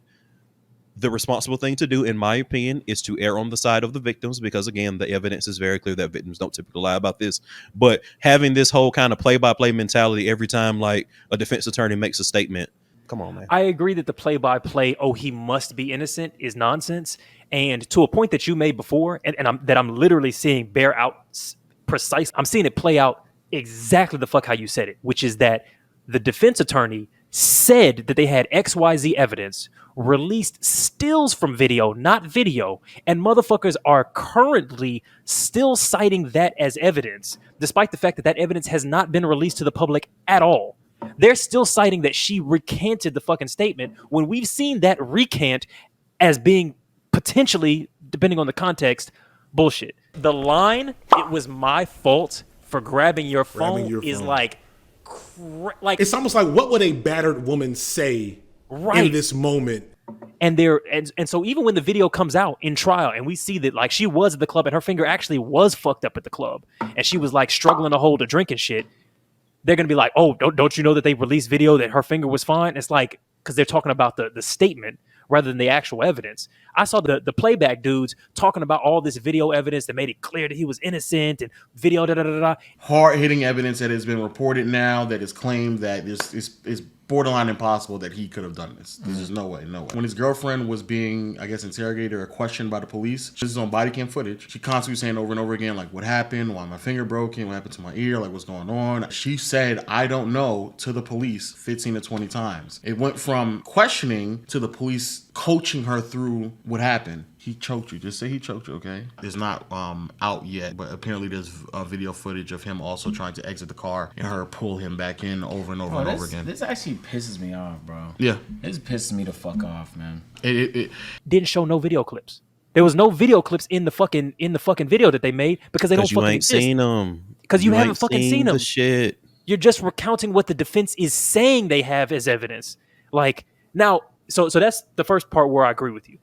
the responsible thing to do, in my opinion, is to err on the side of the victims, because, again, the evidence is very clear that victims don't typically lie about this. But having this whole kind of play-by-play mentality every time, like, a defense attorney makes a statement, come on, man. I agree that the play-by-play, he must be innocent, is nonsense. And to a point that you made before, and I'm literally seeing bear out precise. I'm seeing it play out exactly the fuck how you said it, which is that the defense attorney said that they had XYZ evidence, released stills from video, not video, and motherfuckers are currently still citing that as evidence, despite the fact that evidence has not been released to the public at all. They're still citing that she recanted the fucking statement, when we've seen that recant as being potentially, depending on the context, bullshit. The line, "it was my fault for grabbing your phone," is like it's almost like, what would a battered woman say in this moment? And so even when the video comes out in trial and we see that, like, she was at the club and her finger actually was fucked up at the club and she was, like, struggling to hold a drink and shit, they're gonna be like, oh, don't you know that they released video that her finger was fine? It's like, because they're talking about the statement rather than the actual evidence. I saw the playback dudes talking about all this video evidence that made it clear that he was innocent, and video hard-hitting evidence that has been reported now that is claimed that it's borderline impossible that he could have done this. There's just no way. When his girlfriend was being, I guess, interrogated or questioned by the police, this is on body cam footage, she constantly saying over and over again, like, what happened? Why my finger broken? What happened to my ear? Like, what's going on? She said, I don't know, to the police 15 to 20 times. It went from questioning to the police coaching her through what happened. He choked you. Just say he choked you, okay? It's not out yet, but apparently there's video footage of him also trying to exit the car and her pull him back in over and over again. This actually pisses me off, bro. Yeah. This pisses me the fuck off, man. It didn't show no video clips. There was no video clips in the fucking video that they made because they don't fucking exist. Because you ain't seen them. Because you haven't fucking seen them. The shit. You're just recounting what the defense is saying they have as evidence. Like, now, so that's the first part where I agree with you.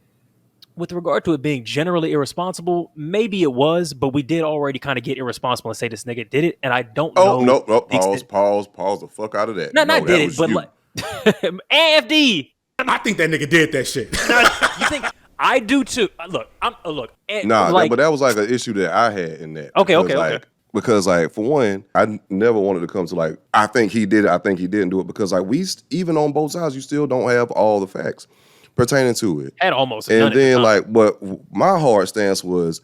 With regard to it being generally irresponsible, maybe it was, but we did already kind of get irresponsible and say this nigga did it, and I don't know. No, pause the fuck out of that. Not did it, but like AFD. I think that nigga did that shit. You think? I do too. Look. But that was like an issue that I had in that. Okay. Because like for one, I never wanted to come to like I think he did it, I think he didn't do it because like even on both sides, you still don't have all the facts pertaining to it. At almost and none then at the time. like, but my hard stance was,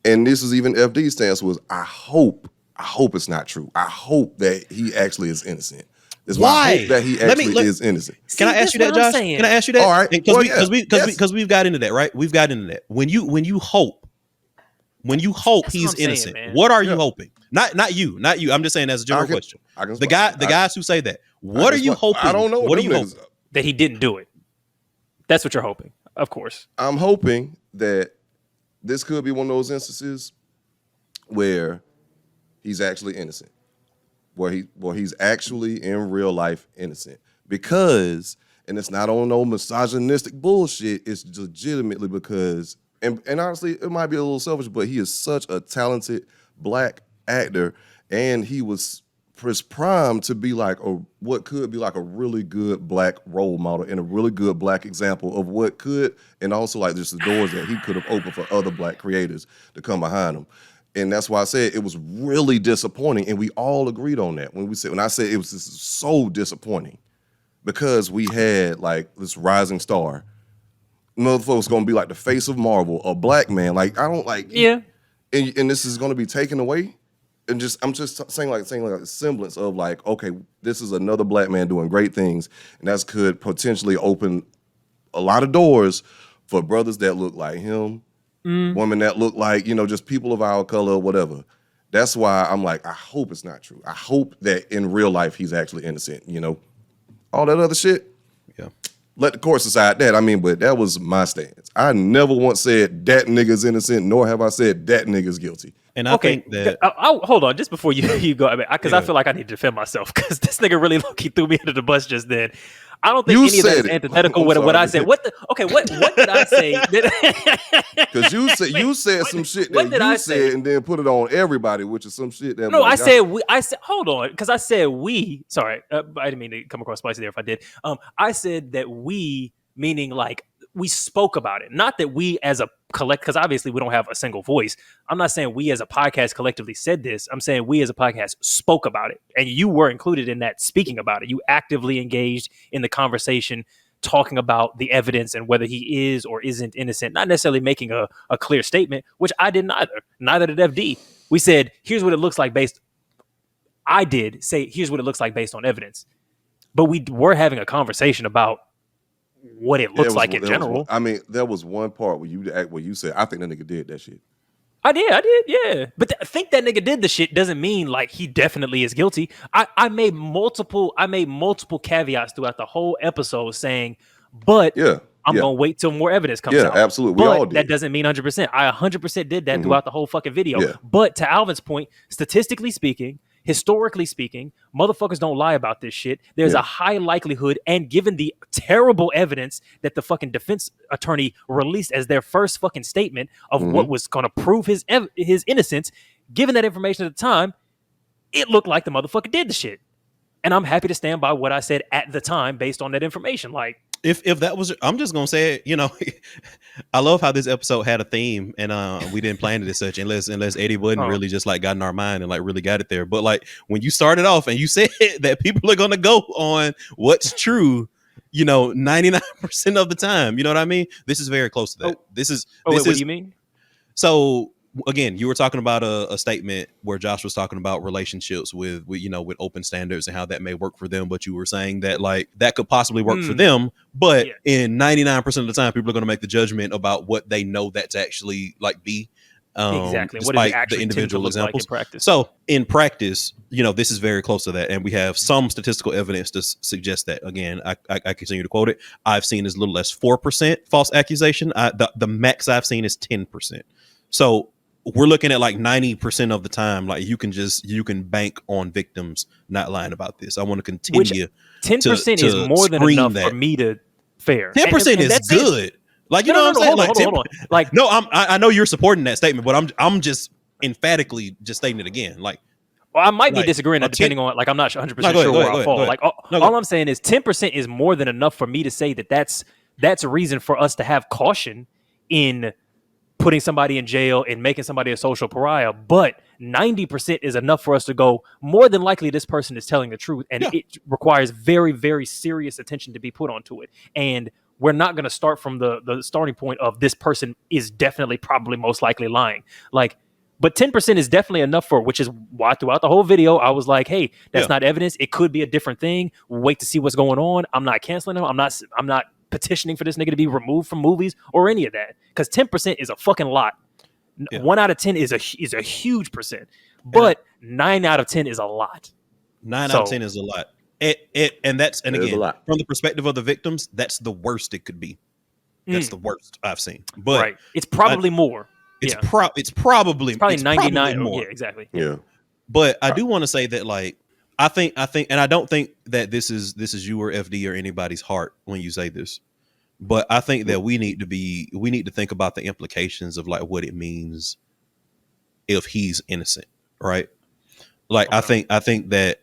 and this is even FD's stance was, I hope it's not true. I hope that he actually is innocent. It's my hope that he actually is innocent. Can I ask you that, Josh? Can I ask you that? All right, Because we've got into that, right? We've got into that. When you hope he's innocent, what are you hoping? Not you. I'm just saying as a general question. The guys who say that, what are you hoping? I don't know. What are you hoping? That he didn't do it. That's what you're hoping, of course. I'm hoping that this could be one of those instances where he's actually innocent, where he's actually in real life innocent. Because, and it's not on no misogynistic bullshit, it's legitimately because, and honestly, it might be a little selfish, but he is such a talented black actor, and he was primed to be like what could be like a really good black role model and a really good black example of what could, and also like just the doors that he could have opened for other black creators to come behind him. And that's why I said it was really disappointing, and we all agreed on that when I said it was just so disappointing because we had like this rising star, motherfucker's gonna be like the face of Marvel, a black man. Like I don't like and this is gonna be taken away. And I'm just saying like a semblance of like, okay, this is another black man doing great things, and that could potentially open a lot of doors for brothers that look like him, women that look like, just people of our color or whatever. That's why I'm like, I hope it's not true. I hope that in real life he's actually innocent, All that other shit, let the courts decide that. I mean, but that was my stance. I never once said that nigga's innocent, nor have I said that nigga's guilty. And I think that I'll hold on just before you go, because I feel like I need to defend myself because this nigga really low-key threw me under the bus just then. I don't think any of that is antithetical with what I said. What did I say? Because you said some shit that you said and then put it on everybody, which is some shit that. No, I said hold on, because I said we. Sorry, I didn't mean to come across spicy there. If I did, I said that we, meaning like we spoke about it, not that we as a collect, because obviously we don't have a single voice. I'm not saying we as a podcast collectively said this. I'm saying we as a podcast spoke about it, and you were included in that speaking about it. You actively engaged in the conversation, talking about the evidence and whether he is or isn't innocent, not necessarily making a clear statement, which I didn't either. Neither did FD. We said, here's what it looks like I did say, here's what it looks like based on evidence. But we were having a conversation about what it looks like in general. There was one part where you said, I think that nigga did that shit. I did, yeah. But I think that nigga did the shit doesn't mean like he definitely is guilty. I made multiple caveats throughout the whole episode saying, but I'm gonna wait till more evidence comes out. Yeah, absolutely. We all did. That doesn't mean 100%. I 100% did that throughout the whole fucking video. Yeah. But to Alvin's point, statistically speaking, historically speaking, motherfuckers don't lie about this shit. There's a high likelihood, and given the terrible evidence that the fucking defense attorney released as their first fucking statement of what was going to prove his innocence, given that information at the time, it looked like the motherfucker did the shit. And I'm happy to stand by what I said at the time based on that information. Like, if that was, I'm just gonna say it, I love how this episode had a theme, and we didn't plan it as such, unless Eddy Budden really just like got in our mind and like really got it there. But like when you started off and you said that people are gonna go on what's true, 99% of the time, you know what I mean? This is very close to that. What do you mean? So again, you were talking about a statement where Josh was talking about relationships with open standards and how that may work for them. But you were saying that like that could possibly work for them. But in 99% of the time, people are going to make the judgment about what they know that's actually like be. Exactly. What does it actually the individual examples like in practice? So in practice, this is very close to that. And we have some statistical evidence to suggest that. Again, I continue to quote it. I've seen as little as 4% false accusation. The max I've seen is 10%. So we're looking at like 90% of the time, like you can bank on victims not lying about this. I want to continue. Which 10% is more than enough for me to fair. 10% is good. Like, you know what I'm saying? Hold on. Like, no, I know you're supporting that statement, but I'm just emphatically just stating it again. Like, well, I might be disagreeing depending on, like, I'm not 100% sure where I fall. Like, all I'm saying is 10% is more than enough for me to say that's a reason for us to have caution in putting somebody in jail and making somebody a social pariah. But 90% is enough for us to go, more than likely this person is telling the truth, and it requires very, very serious attention to be put onto it. And we're not going to start from the starting point of this person is definitely, probably, most likely lying. Like, but 10% is definitely enough for, which is why throughout the whole video, I was like, hey, that's not evidence. It could be a different thing. We'll wait to see what's going on. I'm not canceling him. I'm not petitioning for this nigga to be removed from movies or any of that. Because 10% is a fucking lot. 1 out of 10 is a huge percent. But 9 out of 10 is a lot. 9 out of 10 is a lot. And that's, and again, from the perspective of the victims, that's the worst it could be. That's the worst I've seen. But it's probably more. It's probably 99 more. Yeah, exactly. Yeah. But I do want to say that, like, I think, and I don't think that this is you or FD or anybody's heart when you say this, but I think that we need to think about the implications of, like, what it means if he's innocent, right? Like, I think that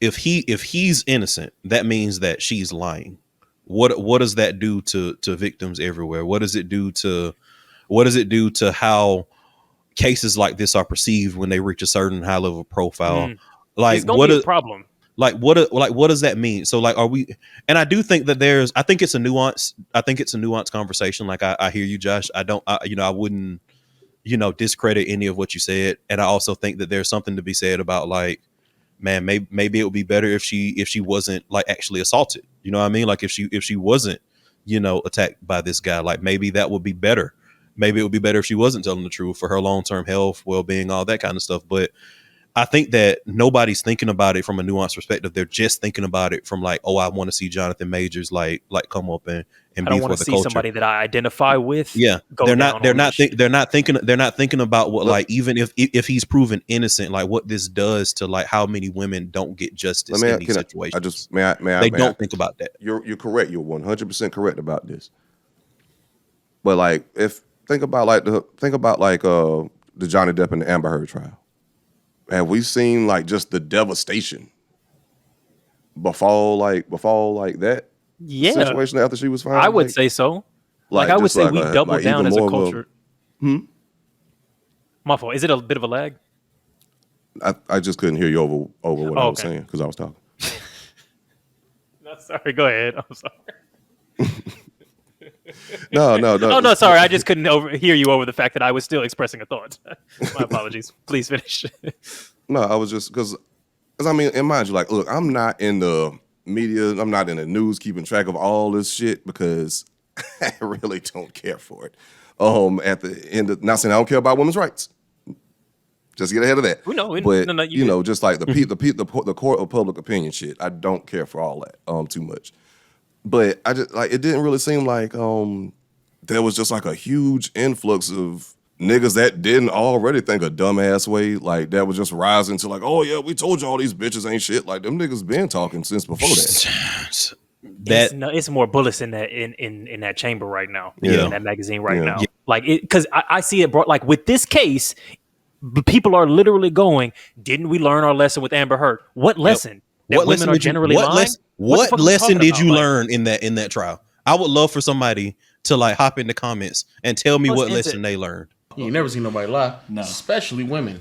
if he's innocent, that means that she's lying. What does that do to victims everywhere? What does it do to how cases like this are perceived when they reach a certain high level profile? Like, it's gonna be a problem. Like, what does that mean? So, like, are we? And I do think that I think it's a nuance. I think it's a nuanced conversation. Like, I hear you, Josh. I wouldn't, discredit any of what you said. And I also think that there's something to be said about, like, man, maybe it would be better if she wasn't, like, actually assaulted. You know what I mean? Like, if she wasn't, attacked by this guy, like, maybe that would be better. Maybe it would be better if she wasn't telling the truth for her long-term health, well-being, all that kind of stuff. But I think that nobody's thinking about it from a nuanced perspective. They're just thinking about it from, like, oh, I want to see Jonathan Majors like come up and I be don't for want the to see culture. somebody that I identify with. Yeah, they're not thinking about what, like, even if he's proven innocent, like, what this does to, like, how many women don't get justice in these situations. They don't think about that. You're correct. You're 100% correct about this. But, like, think about the Johnny Depp and the Amber Heard trial. Have we seen, like, just the devastation befall like that situation after she was found? I would say so. Like, I would say we doubled down as a culture. My fault. Is it a bit of a lag? I just couldn't hear you over what I was saying because I was talking. No, sorry. Go ahead. I'm sorry. No. Oh, no, sorry. I just couldn't hear you over the fact that I was still expressing a thought. My apologies. Please finish. No, I was just because I mean, and mind you, like, look, I'm not in the media. I'm not in the news keeping track of all this shit because I really don't care for it. At the end of, not saying I don't care about women's rights. Just get ahead of that. But just like the court of public opinion shit, I don't care for all that too much. But I just, like, it didn't really seem like there was just, like, a huge influx of niggas that didn't already think a dumbass way, like, that was just rising to, like, oh yeah, we told you all these bitches ain't shit. Like, them niggas been talking since before that. It's more bullets in that chamber right now. In that magazine right now. Like, because I see it brought, like, with this case, people are literally going, didn't we learn our lesson with Amber Heard? What lesson? That women are generally lying? What lesson did you learn in that trial? I would love for somebody to, like, hop in the comments and tell me what lesson they learned. You ain't never seen nobody lie. No. Especially women.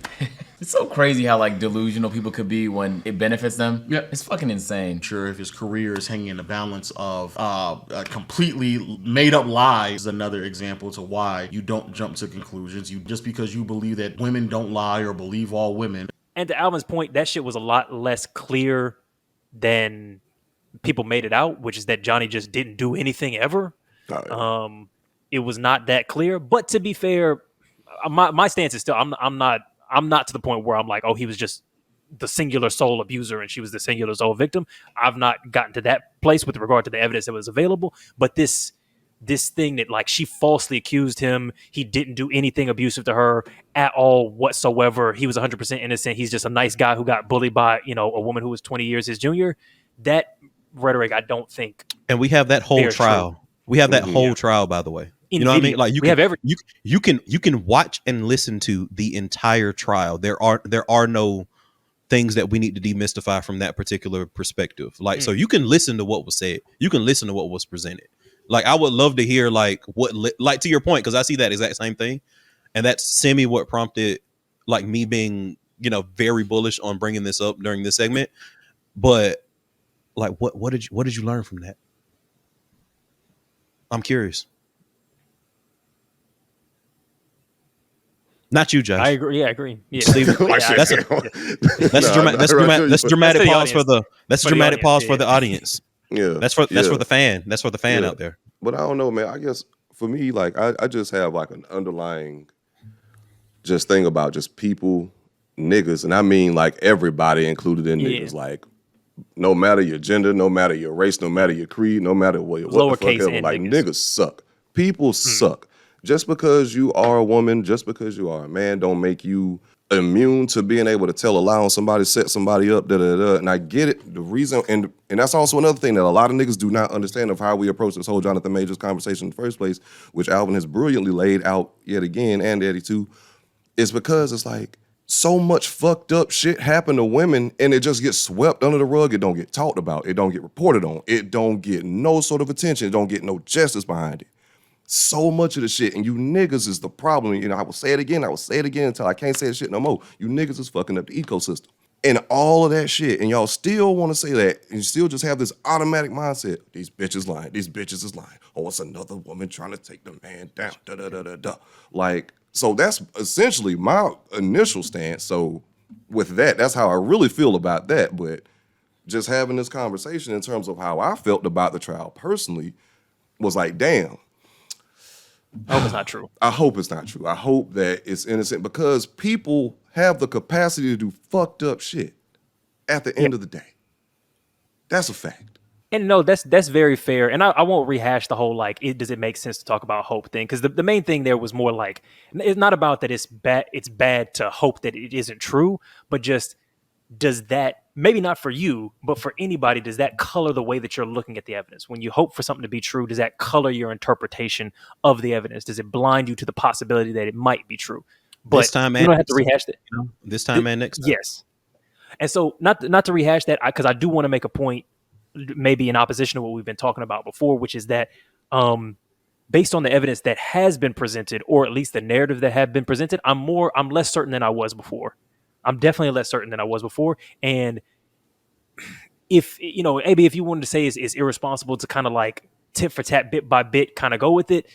It's so crazy how, like, delusional people could be when it benefits them. Yeah. It's fucking insane. Sure, if his career is hanging in the balance of a completely made up lie is another example to why you don't jump to conclusions. Just because you believe that women don't lie or believe all women. And to Alvin's point, that shit was a lot less clear than people made it out, which is that Johnny just didn't do anything ever. It was not that clear. But to be fair, my stance is still I'm not to the point where I'm like, oh, he was just the singular sole abuser and she was the singular sole victim. I've not gotten to that place with regard to the evidence that was available. But this thing that, like, she falsely accused him, he didn't do anything abusive to her at all whatsoever. He was 100% innocent. He's just a nice guy who got bullied by, a woman who was 20 years his junior. That rhetoric, I don't think. And we have that whole trial. True. We have that whole trial, by the way. You know what I mean? Like, you can watch and listen to the entire trial. There are no things that we need to demystify from that particular perspective. Like, so you can listen to what was said. You can listen to what was presented. Like, I would love to hear, like, like, to your point, because I see that exact same thing. And that's what prompted like me being, very bullish on bringing this up during this segment, but like, what did you learn from that? I'm curious. Not you, Josh. I agree. Yeah, I agree. Yeah, Steve, that's dramatic pause for the pause for the audience. Yeah, that's for the fan. That's for the fan out there. But I don't know, man. I guess for me, like I just have like an underlying just thing about just people, niggas, and I mean like everybody included in niggas. Like no matter your gender, no matter your race, no matter your creed, no matter what the fuck ever, like niggas suck. People suck. Just because you are a woman, just because you are a man, don't make you immune to being able to tell a lie on somebody, set somebody up, And I get it. The reason, and that's also another thing that a lot of niggas do not understand of how we approach this whole Jonathan Majors conversation in the first place, which Alvin has brilliantly laid out yet again, and Eddy too, is because it's like so much fucked up shit happen to women and it just gets swept under the rug. It don't get talked about. It don't get reported on. It don't get no sort of attention. It don't get no justice behind it. So much of the shit, and you niggas is the problem. I will say it again until I can't say the shit no more. You niggas is fucking up the ecosystem. And all of that shit, and y'all still want to say that, and you still just have this automatic mindset, these bitches lying, these bitches is lying. Oh, it's another woman trying to take the man down, da-da-da-da-da. Like, so that's essentially my initial stance. So with that, that's how I really feel about that. But just having this conversation in terms of how I felt about the trial personally was like, damn, I hope it's not true. I hope it's not true. I hope that it's innocent because people have the capacity to do fucked up shit at the end of the day. That's a fact. And no, that's very fair. And I won't rehash the whole like, does it make sense to talk about hope thing? Because the main thing there was more like, it's not about that it's bad to hope that it isn't true, but just does that, maybe not for you, but for anybody, does that color the way that you're looking at the evidence? When you hope for something to be true, does that color your interpretation of the evidence? Does it blind you to the possibility that it might be true? But this time, you don't have to rehash that. This time and next time. Yes. And so not to rehash that, because I do want to make a point, maybe in opposition to what we've been talking about before, which is that based on the evidence that has been presented, or at least the narrative that had been presented, I'm less certain than I was before. I'm definitely less certain than I was before. And if, AB, if you wanted to say is irresponsible to kind of like tit for tat, bit by bit, kind of go with it,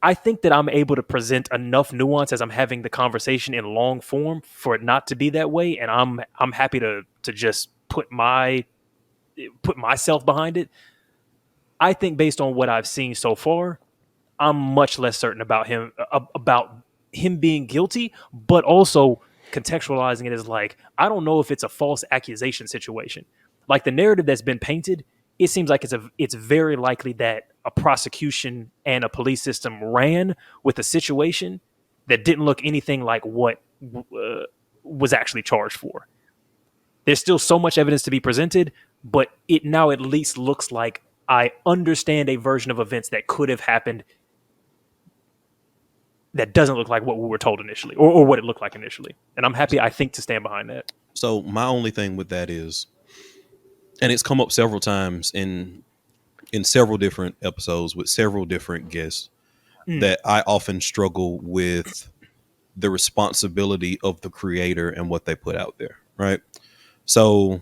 I think that I'm able to present enough nuance as I'm having the conversation in long form for it not to be that way. And I'm happy to just put myself behind it. I think based on what I've seen so far, I'm much less certain about him being guilty, but also contextualizing it as like, I don't know if it's a false accusation situation. Like the narrative that's been painted, it seems like it's very likely that a prosecution and a police system ran with a situation that didn't look anything like what was actually charged for. There's still so much evidence to be presented, but it now at least looks like I understand a version of events that could have happened that doesn't look like what we were told initially, or what it looked like initially. And I'm happy, I think, to stand behind that. So my only thing with that is, and it's come up several times in several different episodes with several different guests, that I often struggle with the responsibility of the creator and what they put out there, right? So,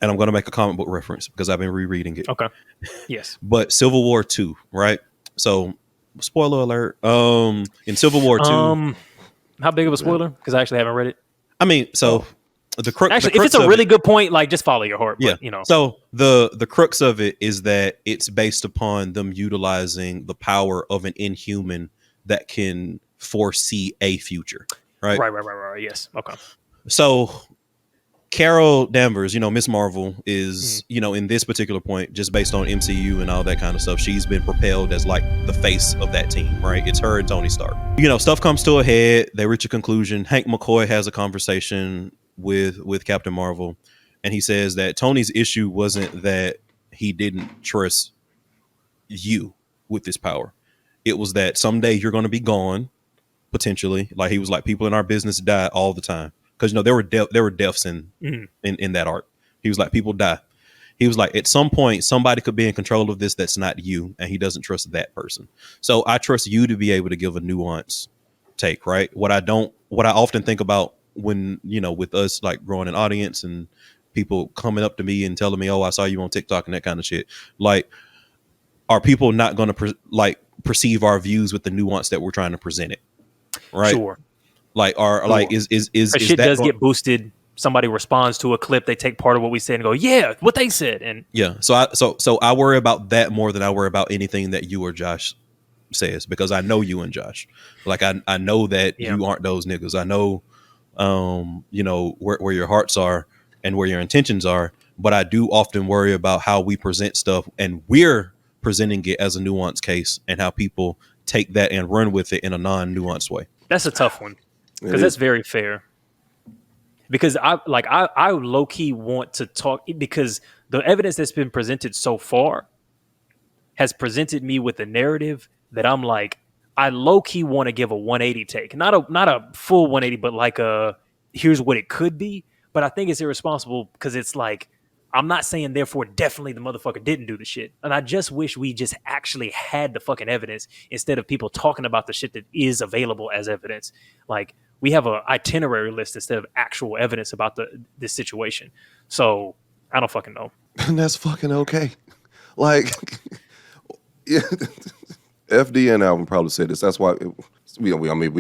and I'm going to make a comic book reference because I've been rereading it. Okay. Yes. But Civil War 2, right? So, spoiler alert. In Civil War 2. How big of a spoiler? Because I actually haven't read it. I mean, so the crux. Actually, if it's a really good point, like just follow your heart. Yeah. But, So the crux of it is that it's based upon them utilizing the power of an inhuman that can foresee a future. Right. Right. Yes. Okay. So Carol Danvers, Miss Marvel is, in this particular point, just based on MCU and all that kind of stuff, she's been propelled as like the face of that team, right? It's her and Tony Stark. Stuff comes to a head. They reach a conclusion. Hank McCoy has a conversation with Captain Marvel, and he says that Tony's issue wasn't that he didn't trust you with this power. It was that someday you're going to be gone, potentially. Like he was like, people in our business die all the time. Because there were deaths in that arc. He was like, people die. He was like, at some point, somebody could be in control of this that's not you, and he doesn't trust that person. So I trust you to be able to give a nuance take, right? What I often think about when, with us like growing an audience and people coming up to me and telling me, oh, I saw you on TikTok and that kind of shit. Like, are people not going to perceive our views with the nuance that we're trying to present it? Right. Sure. Like, is shit that does get boosted. Somebody responds to a clip, they take part of what we said and go, yeah, what they said. And yeah. So I worry about that more than I worry about anything that you or Josh says, because I know you and Josh. Like, I know that you aren't those niggas. I know, where your hearts are and where your intentions are. But I do often worry about how we present stuff, and we're presenting it as a nuanced case, and how people take that and run with it in a non-nuanced way. That's a tough one, because that's very fair. Because I low key want to talk, because the evidence that's been presented so far has presented me with a narrative that I'm like, I low key want to give a 180 take, not a full 180, but like here's what it could be. But I think it's irresponsible, because it's like, I'm not saying therefore definitely the motherfucker didn't do the shit. And I just wish we just actually had the fucking evidence, instead of people talking about the shit that is available as evidence. Like, we have an itinerary list instead of actual evidence about this situation. So I don't fucking know. And that's fucking okay. Like, yeah, FD and Alvin probably said this. That's why we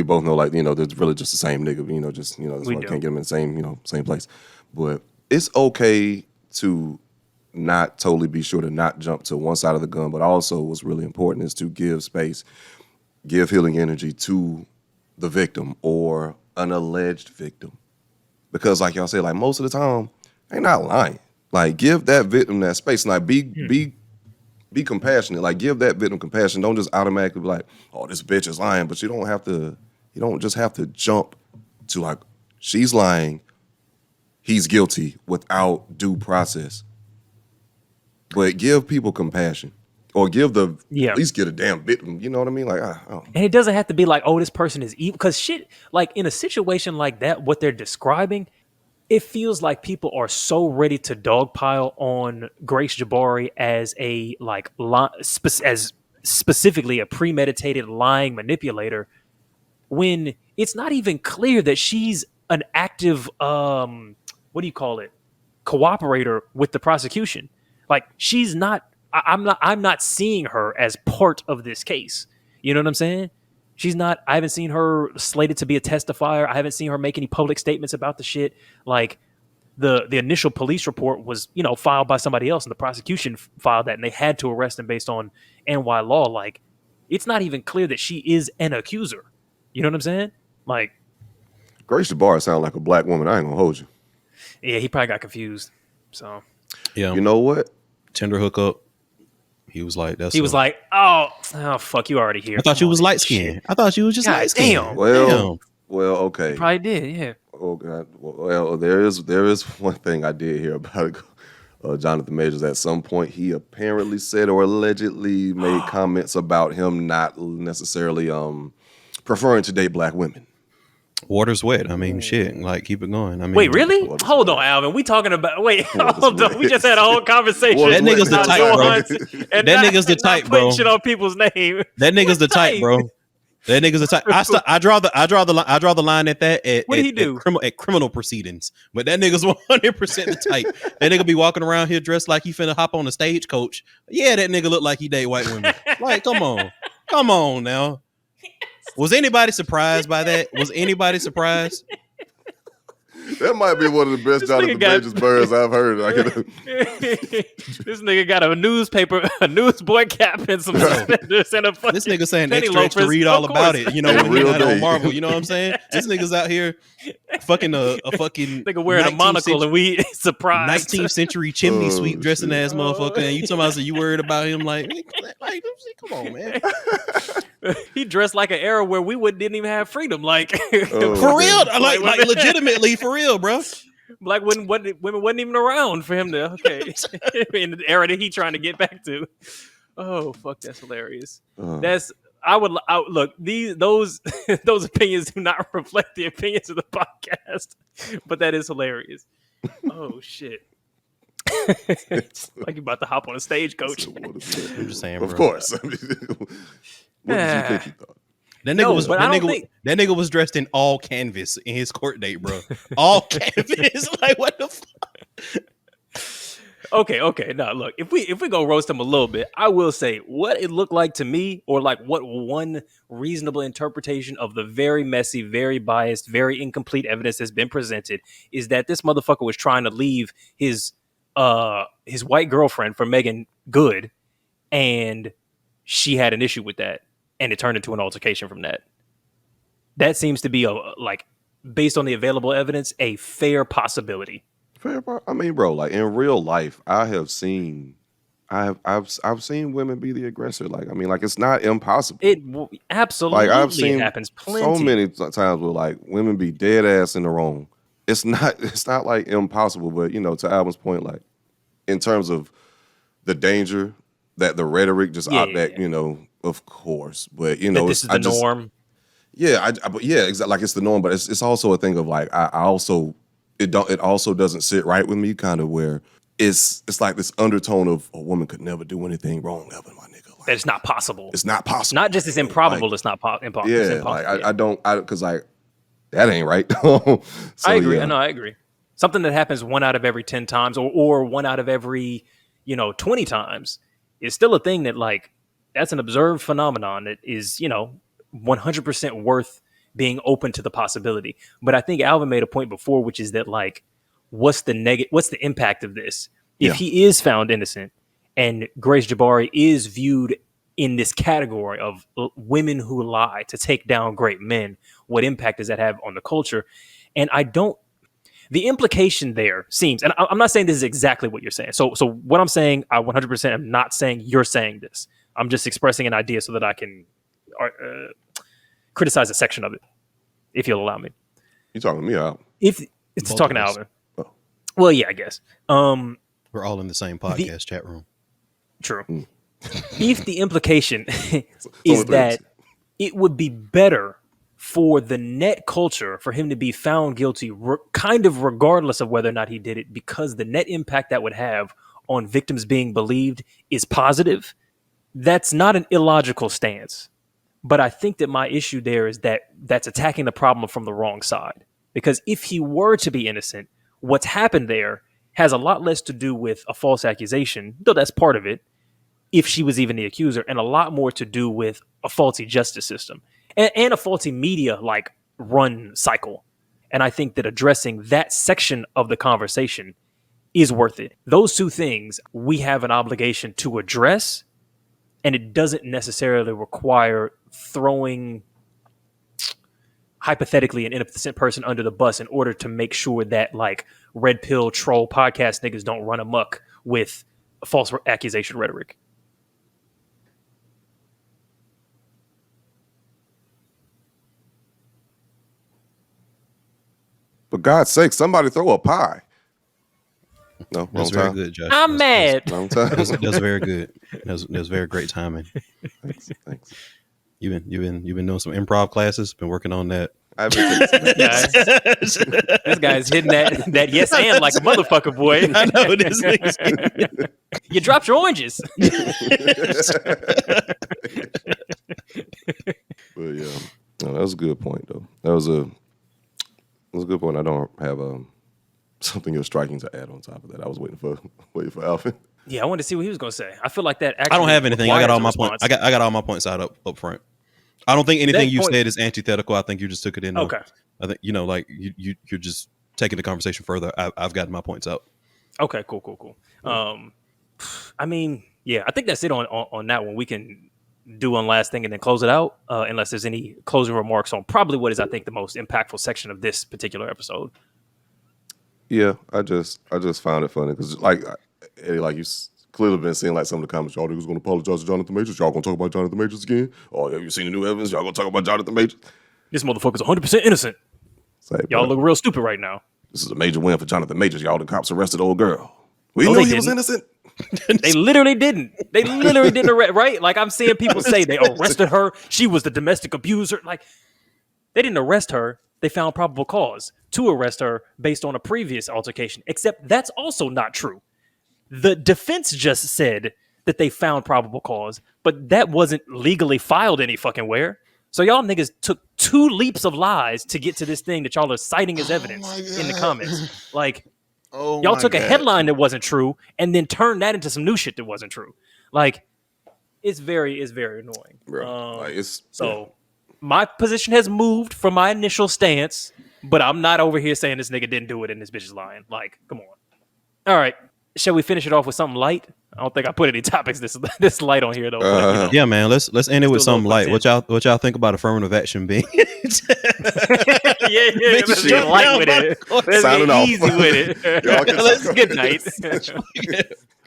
both know, like, they're really just the same nigga. That's why I can't get them in the same, same place. But it's okay to not totally be sure to not jump to one side of the gun, but also what's really important is to give space, give healing energy to the victim or an alleged victim. Because like y'all say, like, most of the time, they not lying. Like, give that victim that space. Like, be compassionate. Like, give that victim compassion. Don't just automatically be like, oh, this bitch is lying. But you don't just have to jump to like, she's lying, he's guilty, without due process. But give people compassion, or at least get a damn victim. You know what I mean? Like, and it doesn't have to be like, oh, this person is evil. Because shit, like, in a situation like that, what they're describing, it feels like people are so ready to dogpile on Grace Jabari as as specifically a premeditated lying manipulator, when it's not even clear that she's an active, cooperator with the prosecution. Like, she's not. I'm not seeing her as part of this case. You know what I'm saying? She's not. I haven't seen her slated to be a testifier. I haven't seen her make any public statements about the shit. Like, the initial police report was, filed by somebody else, and the prosecution filed that, and they had to arrest him based on NY law. Like, it's not even clear that she is an accuser. You know what I'm saying? Like, Grace Jabari sound like a black woman. I ain't gonna hold you. Yeah, he probably got confused. So, yeah, you know what? Tender hookup. He was like, oh fuck, you already here. I thought you was light skinned. I thought you was just light skinned. Damn. Well, okay. You probably did, yeah. Oh God. Well, there is one thing I did hear about Jonathan Majors. At some point, he apparently said or allegedly made comments about him not necessarily preferring to date black women. Water's wet. I mean, shit. Like, keep it going. I mean, wait, really? Hold on, Alvin. We talking about? Wait, hold on. We just had a whole conversation. That nigga's the type, bro. That nigga's the type, bro. Shit on people's name. That nigga's the type, bro. That nigga's the type. I draw the line at that. What did he do? At criminal proceedings. But that nigga's 100% the type. That nigga be walking around here dressed like he finna hop on a stagecoach. Yeah, that nigga look like he date white women. Like, come on now. Was anybody surprised by that? Was anybody surprised? That might be one of the best Jonathan Majors birds I've heard. This nigga got a newsboy cap and some suspenders and a fucking. This nigga saying extra to read all about it. You know, when you're not on Marvel. You know what I'm saying? This nigga's out here fucking a fucking nigga wearing a monocle and we surprised. 19th century chimney sweep dressing ass motherfucker. And you talking about you worried about him? Like, come on, man. He dressed like an era where we didn't even have freedom. Like, for real, like legitimately for real, bro. Black women wasn't even around for him to in the era that he trying to get back to. Oh fuck, that's hilarious. Look, those opinions do not reflect the opinions of the podcast, but that is hilarious. Oh shit. It's like you about to hop on a stagecoach. I'm just saying, bro. Of course. I mean, what did you think he thought? That nigga was dressed in all canvas in his court date, bro. All canvas. Like, what the fuck? Okay. Now, look, if we go roast him a little bit, I will say what it looked like to me, or like what one reasonable interpretation of the very messy, very biased, very incomplete evidence that's been presented is that this motherfucker was trying to leave his white girlfriend for Megan Good, and she had an issue with that, and it turned into an altercation from that. That seems to be based on the available evidence, a fair possibility. I mean, bro, like in real life, I've seen women be the aggressor. Like, I mean, like it's not impossible. It absolutely like I've seen happens plenty. So many times where like women be dead ass in the wrong. It's not like impossible, but you know, to Alvin's point, like in terms of the danger that the rhetoric just you know, of course, but you know, this is the norm. Yeah, exactly. Like it's the norm, but it's also a thing of like I also. It also doesn't sit right with me, kind of where it's like this undertone of a woman could never do anything wrong ever, my nigga. Like, it's not possible. It's not possible. Not just it's improbable. Like, it's not impossible. Yeah, like I don't because like that ain't right. So, I agree. Yeah. I agree. Something that happens 1 out of every 10 times, or 1 out of every 20 times, is still a thing that like that's an observed phenomenon that is 100% worth being open to the possibility. But I think Alvin made a point before, which is that like, what's the impact of this? If he is found innocent and Grace Jabari is viewed in this category of women who lie to take down great men, what impact does that have on the culture? And the implication there seems, and I'm not saying this is exactly what you're saying. So what I'm saying, I 100% am not saying you're saying this. I'm just expressing an idea so that I can criticize a section of it, if you'll allow me. You talking to me, Al? If it's talking to Alvin. Oh. Well, yeah, I guess. We're all in the same podcast chat room. True. If the implication is that it would be better for the net culture for him to be found guilty, kind of regardless of whether or not he did it, because the net impact that would have on victims being believed is positive, that's not an illogical stance. But I think that my issue there is that that's attacking the problem from the wrong side. Because if he were to be innocent, what's happened there has a lot less to do with a false accusation, though that's part of it, if she was even the accuser, and a lot more to do with a faulty justice system and a faulty media like run cycle. And I think that addressing that section of the conversation is worth it. Those two things we have an obligation to address, and it doesn't necessarily require throwing hypothetically an innocent person under the bus in order to make sure that like red pill troll podcast niggas don't run amok with false accusation rhetoric. For God's sake, somebody throw a pie. No, that's very good, Josh. I'm mad. That's very good. That's very great timing. Thanks. You've been doing some improv classes. Been working on that. I've been this guy's hitting that yes and like a motherfucker, boy. I know this. You dropped your oranges. But yeah, no, that was a good point though. That was a good point. I don't have something you're striking to add on top of that. I was waiting for Alvin. Yeah, I wanted to see what he was going to say. I feel like that. Actually I don't have anything. I got all my points. I got all my points out up front. I don't think anything you said is antithetical. I think you just took it in. Okay. I think like you're just taking the conversation further. I've gotten my points out. Okay. Cool. I mean, yeah, I think that's it on that one. We can do one last thing and then close it out, unless there's any closing remarks on probably what is, I think, the most impactful section of this particular episode. Yeah, I just found it funny because like Eddie, like you clearly been seeing like some of the comments. Y'all niggas gonna apologize to Jonathan Majors. Y'all gonna talk about Jonathan Majors again? Oh, have you seen the new evidence? Y'all gonna talk about Jonathan Majors? This motherfucker's 100% innocent. Y'all look real stupid right now. This is a major win for Jonathan Majors. Y'all, the cops arrested old girl. We knew he was innocent. They literally didn't. They literally didn't arrest, right? Like I'm seeing people say they arrested her. She was the domestic abuser. Like they didn't arrest her. They found probable cause to arrest her based on a previous altercation, except that's also not true. The defense just said that they found probable cause, but that wasn't legally filed any fucking where. So y'all niggas took 2 leaps of lies to get to this thing that y'all are citing as evidence in the comments. Like, y'all took a headline that wasn't true and then turned that into some new shit that wasn't true. Like, it's very annoying. Bro, My position has moved from my initial stance, but I'm not over here saying this nigga didn't do it and this bitch is lying. Like, come on. All right. Shall we finish it off with something light? I don't think I put any topics this light on here though. But, yeah, man. Let's end it with something light. What y'all think about affirmative action being? yeah. Let's get light with it. Let's get easy with it. Let's good night.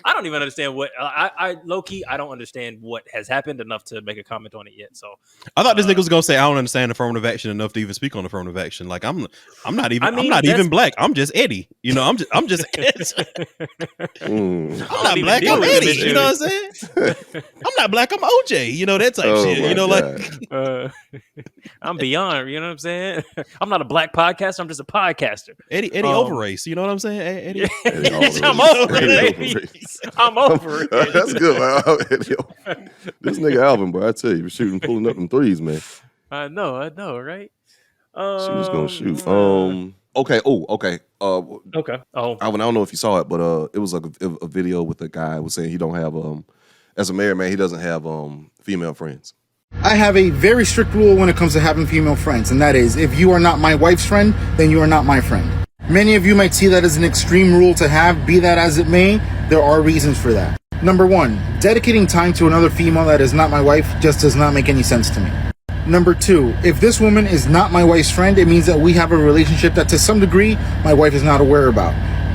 I don't even understand what I low key. I don't understand what has happened enough to make a comment on it yet. So I thought this nigga was gonna say I don't understand affirmative action enough to even speak on affirmative action. Like I'm not even black. I'm just Eddy. You know, I'm just I'm not black. I'm Eddy. You know what I'm saying? I'm not black. I'm OJ. You know that type shit. You know, like I'm beyond. You know what I'm saying? I'm not a black podcaster. I'm just a podcaster. Eddy over race. You know what I'm saying? Eddy I'm over it. I'm over it. That's good, man. This nigga Alvin, bro, I tell you, pulling up them threes, man. I know, right? She was gonna shoot. Okay. Okay. Okay. Oh, Alvin, I don't know if you saw it, but it was like a video with a guy who was saying he don't have as a married man, he doesn't have female friends. I have a very strict rule when it comes to having female friends, and that is, if you are not my wife's friend, then you are not my friend. Many of you might see that as an extreme rule to have, be that as it may, there are reasons for that. Number 1, dedicating time to another female that is not my wife just does not make any sense to me. Number 2, if this woman is not my wife's friend, it means that we have a relationship that to some degree, my wife is not aware about.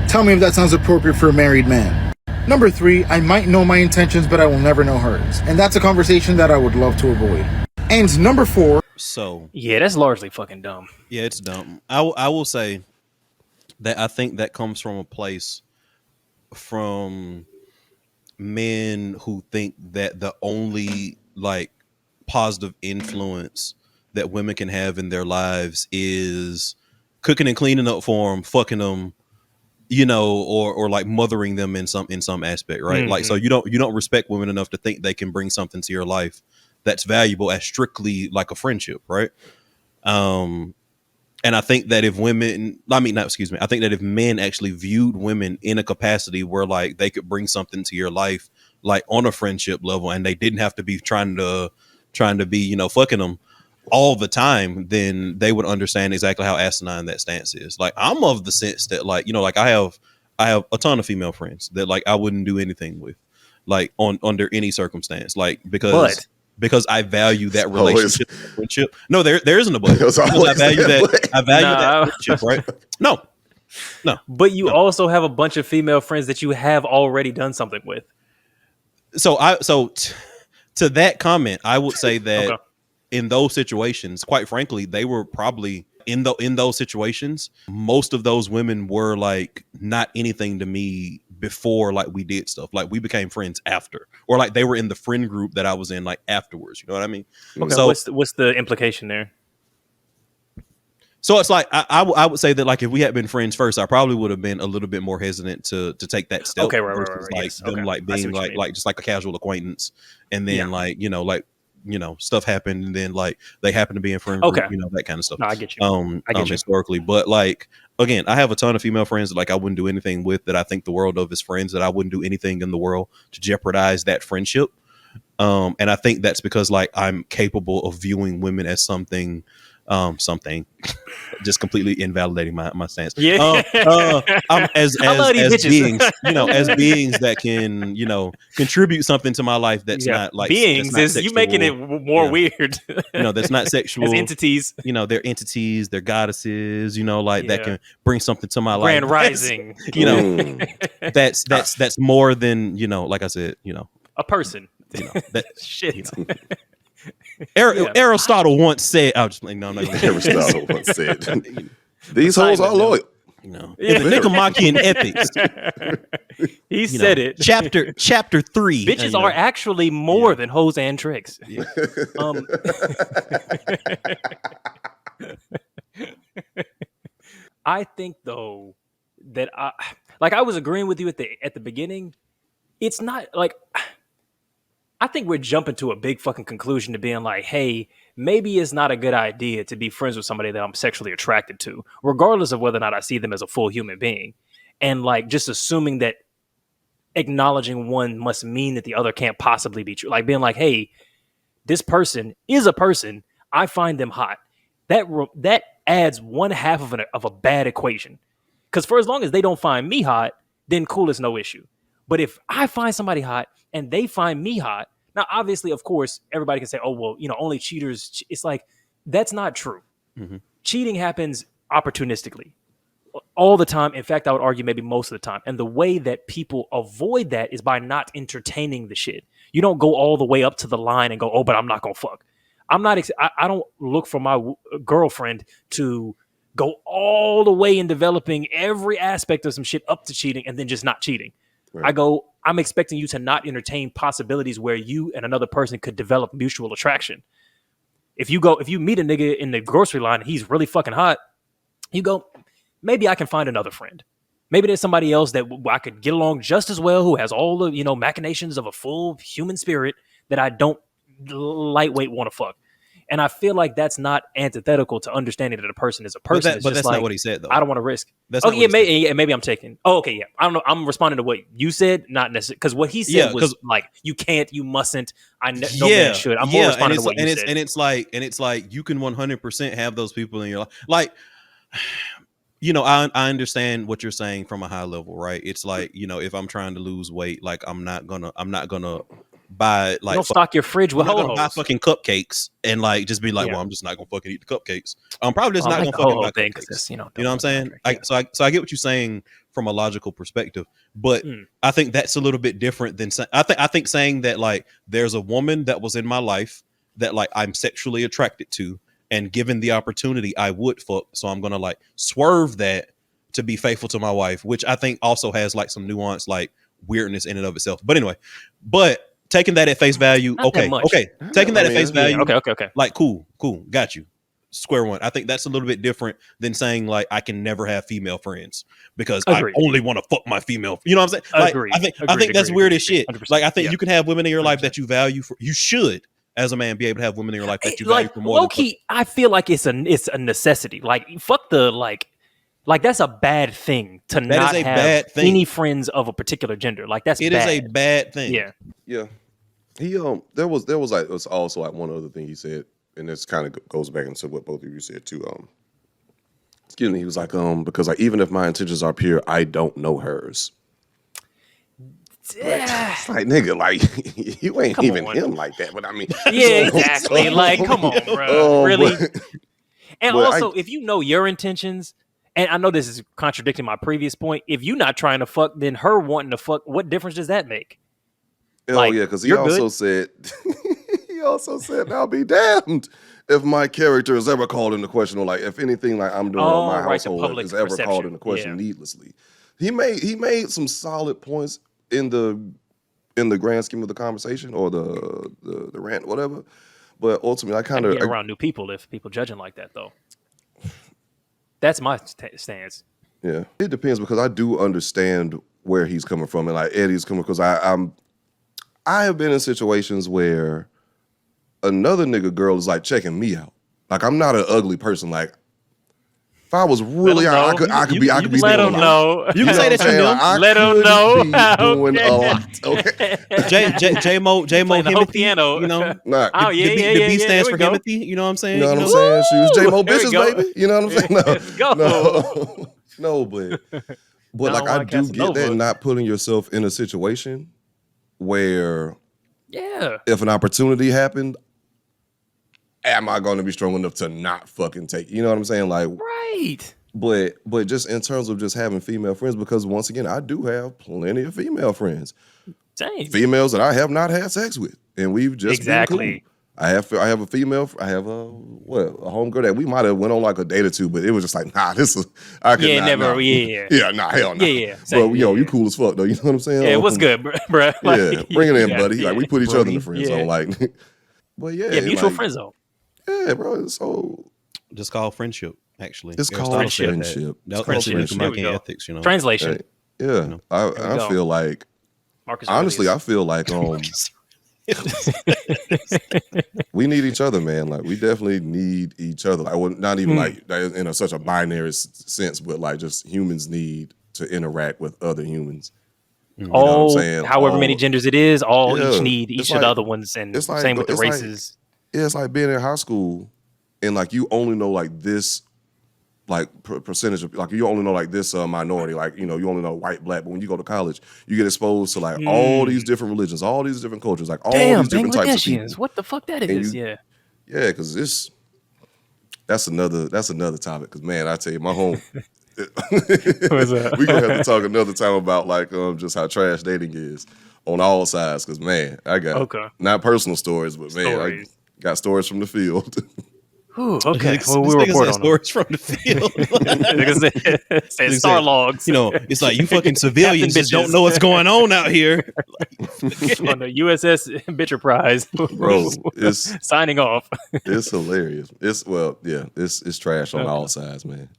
Tell me if that sounds appropriate for a married man. Number 3, I might know my intentions, but I will never know hers. And that's a conversation that I would love to avoid. And number 4... So... yeah, that's largely fucking dumb. Yeah, it's dumb. I will say that I think that comes from a place from men who think that the only like positive influence that women can have in their lives is cooking and cleaning up for them, fucking them, you know, or like mothering them in some aspect, right? Mm-hmm. Like, so you don't respect women enough to think they can bring something to your life that's valuable as strictly like a friendship, right? And I think that if I think that if men actually viewed women in a capacity where like they could bring something to your life, like on a friendship level, and they didn't have to be trying to be, you know, fucking them all the time, then they would understand exactly how asinine that stance is. Like, I'm of the sense that, like, you know, like I have a ton of female friends that like I wouldn't do anything with, like under any circumstance, like because I value that relationship, friendship. No, there isn't a but. I value that friendship, right? No. But you also have a bunch of female friends that you have already done something with. So to that comment, I would say that in those situations, quite frankly, they were probably in those situations. Most of those women were like not anything to me before, like we did stuff. Like we became friends after, or like they were in the friend group that I was in like afterwards. You know what I mean? Okay. So what's the implication there? So it's like I would say that like if we had been friends first, I probably would have been a little bit more hesitant to take that step. Okay, right. Like yes. them like being like just like a casual acquaintance, and then like you know stuff happened, and then like they happen to be in friend group, you know, that kind of stuff. No, I get you. I get you. Historically, but like again, I have a ton of female friends that like I wouldn't do anything with, that I think the world of as friends, that I wouldn't do anything in the world to jeopardize that friendship. And I think that's because like I'm capable of viewing women as something just completely invalidating my stance. Yeah. As beings, you know, as beings that can, you know, contribute something to my life that's not like beings not is sexual, you making it more weird. You know, that's not sexual. As entities. You know, they're entities, they're goddesses, you know, like that can bring something to my life. Grand rising. You know, that's more than, you know, like I said, you know, a person. You know, that shit. You know. Aristotle once said, "I'm just like, no, I'm not going to." Aristotle once said, "These hoes are loyal." You know, in the Nicomachean Ethics, he said it. Chapter 3. Bitches are actually more than hoes and tricks. Yeah. I think though that I was agreeing with you at the beginning. It's not like I think we're jumping to a big fucking conclusion to being like, hey, maybe it's not a good idea to be friends with somebody that I'm sexually attracted to, regardless of whether or not I see them as a full human being. And like just assuming that acknowledging one must mean that the other can't possibly be true. Like being like, hey, this person is a person. I find them hot. That adds one half of a bad equation. Because for as long as they don't find me hot, then cool, it's no issue. But if I find somebody hot and they find me hot, now obviously, of course, everybody can say, oh, well, only cheaters. It's like, that's not true. Mm-hmm. Cheating happens opportunistically all the time. In fact, I would argue maybe most of the time. And the way that people avoid that is by not entertaining the shit. You don't go all the way up to the line and go, oh, but I'm not going to fuck. I don't look for my girlfriend to go all the way in developing every aspect of some shit up to cheating and then just not cheating. Right. I'm expecting you to not entertain possibilities where you and another person could develop mutual attraction. If you meet a nigga in the grocery line and he's really fucking hot, you go, maybe I can find another friend. Maybe there's somebody else that I could get along just as well, who has all the, machinations of a full human spirit that I don't lightweight want to fuck. And I feel like that's not antithetical to understanding that a person is a person. But that's not what he said, though. I don't want to risk. Maybe I'm taking. Oh, okay, yeah. I don't know. I'm responding to what you said, not necessarily because what he said was like, you can't, you mustn't. No man should. I'm more responding to what you said. And it's like you can 100% have those people in your life. Like, I understand what you're saying from a high level, right? It's like, if I'm trying to lose weight, like I'm not gonna buy like don't stock your fridge with buy fucking cupcakes and like just be like, well, I'm just not gonna fucking eat the cupcakes. I'm probably just not gonna fucking buy cupcakes. You know what I'm saying? So I get what you're saying from a logical perspective, but I think that's a little bit different than I think saying that like there's a woman that was in my life that like I'm sexually attracted to, and given the opportunity I would fuck, so I'm gonna like swerve that to be faithful to my wife, which I think also has like some nuance, like weirdness in and of itself. But anyway, taking that at face value, okay. Taking that at face value, okay. Like, cool, got you. Square one. I think that's a little bit different than saying like I can never have female friends because I only want to fuck my female. You know what I'm saying? Like, I think that's weird as shit. 100%. Like I think you can have women in your life that you value. You should, as a man, be able to have women in your life that you value for more. Low key, I feel like it's a necessity. Like fuck the like that's a bad thing to not have any friends of a particular gender. Like that's it bad. is a bad thing. Yeah. He there was like it was also like one other thing he said, and this kind of goes back into what both of you said too. Excuse me. He was like because like even if my intentions are pure, I don't know hers. It's like nigga, like you ain't even him like that. But I mean, yeah, exactly. Like, come on, bro, really. And also, if you know your intentions, and I know this is contradicting my previous point, if you're not trying to fuck, then her wanting to fuck, what difference does that make? Oh yeah, because he also said, "I'll be damned if my character is ever called into question, or like if anything like I'm doing on my household is ever called into question needlessly." He made some solid points in the grand scheme of the conversation or the rant, whatever. But ultimately, I kind of get around new people if people judging like that, though. That's my stance. Yeah, it depends because I do understand where he's coming from, and like Eddie's coming because I have been in situations where another nigga girl is like checking me out. Like I'm not an ugly person. Like if I was really, I could be. Let them know. You can say that you're new. Let them know. Doing a lot. Okay. J-Mo, Himothy, piano. You know. Nah. Oh yeah, the B stands for Himothy. You know what I'm saying? You know what I'm saying? She was J-Mo bitches, baby. You know what I'm saying? No, Let's go. No, but like I do get that, not putting yourself in a situation where, if an opportunity happened, am I going to be strong enough to not fucking take? You know what I'm saying? Like, right. But just in terms of just having female friends, because once again, I do have plenty of female friends. Same. Females that I have not had sex with, and we've just been cool. I have a female. I have a homegirl that we might have went on like a date or two, but it was just like, nah, this is I could not. Never. Nah. Yeah. Nah, hell no. Yeah. Bro, you cool as fuck though. You know what I'm saying? Yeah, what's good, bro? Like, bring it in, buddy. Like we put each other in the friend zone, like. But mutual friend zone. Yeah, bro. So just called friendship. Actually, it's called friendship. That's friendship. Ethics. You know. Translation. Hey, yeah, I feel like. Marcus honestly, Aurelius. I feel like We need each other, man. Like, we definitely need each other. Like, well, not even like in such a binary sense, but like just humans need to interact with other humans. You know what I'm saying? However many genders it is, each Yeah. need each of the other ones, and It's like, same with the it's like- races. yeah, it's like being in high school and like you only know like this like percentage of like you only know like this minority, like, you know, you only know white, black, but when you go to college you get exposed to like all these different religions, all these different cultures, like all these different types of people. What the fuck that is? Yeah, because that's another topic, because man, I tell you, my home we gonna have to talk another time about like just how trash dating is on all sides, because man, I got not personal stories, but man, I got stories from the field. Ooh, okay. Well, we'll report on stories from the field. Said star logs. You know, it's like you fucking civilians just don't know what's going on out here. On the USS Enterprise, Bro, it's signing off. It's hilarious. It's trash on all sides, man.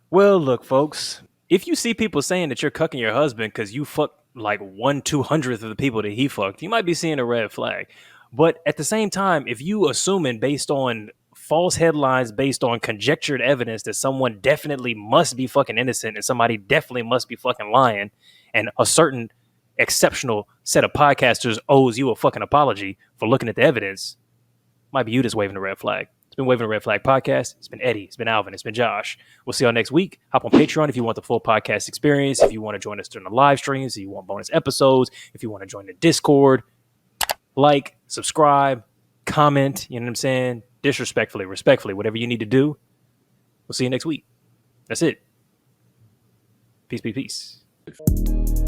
Well, look, folks, if you see people saying that you're cucking your husband because you fucked like 1/200th of the people that he fucked, you might be seeing a red flag. But at the same time, if you assuming based on false headlines, based on conjectured evidence that someone definitely must be fucking innocent and somebody definitely must be fucking lying, and a certain exceptional set of podcasters owes you a fucking apology for looking at the evidence, might be you just waving a red flag. It's been Waving a Red Flag podcast. It's been Eddie. It's been Alvin. It's been Josh. We'll see y'all next week. Hop on Patreon if you want the full podcast experience. If you want to join us during the live streams, if you want bonus episodes, if you want to join the Discord, like, subscribe, comment, you know what I'm saying? Disrespectfully, respectfully, whatever you need to do. We'll see you next week. That's it. Peace, peace, peace.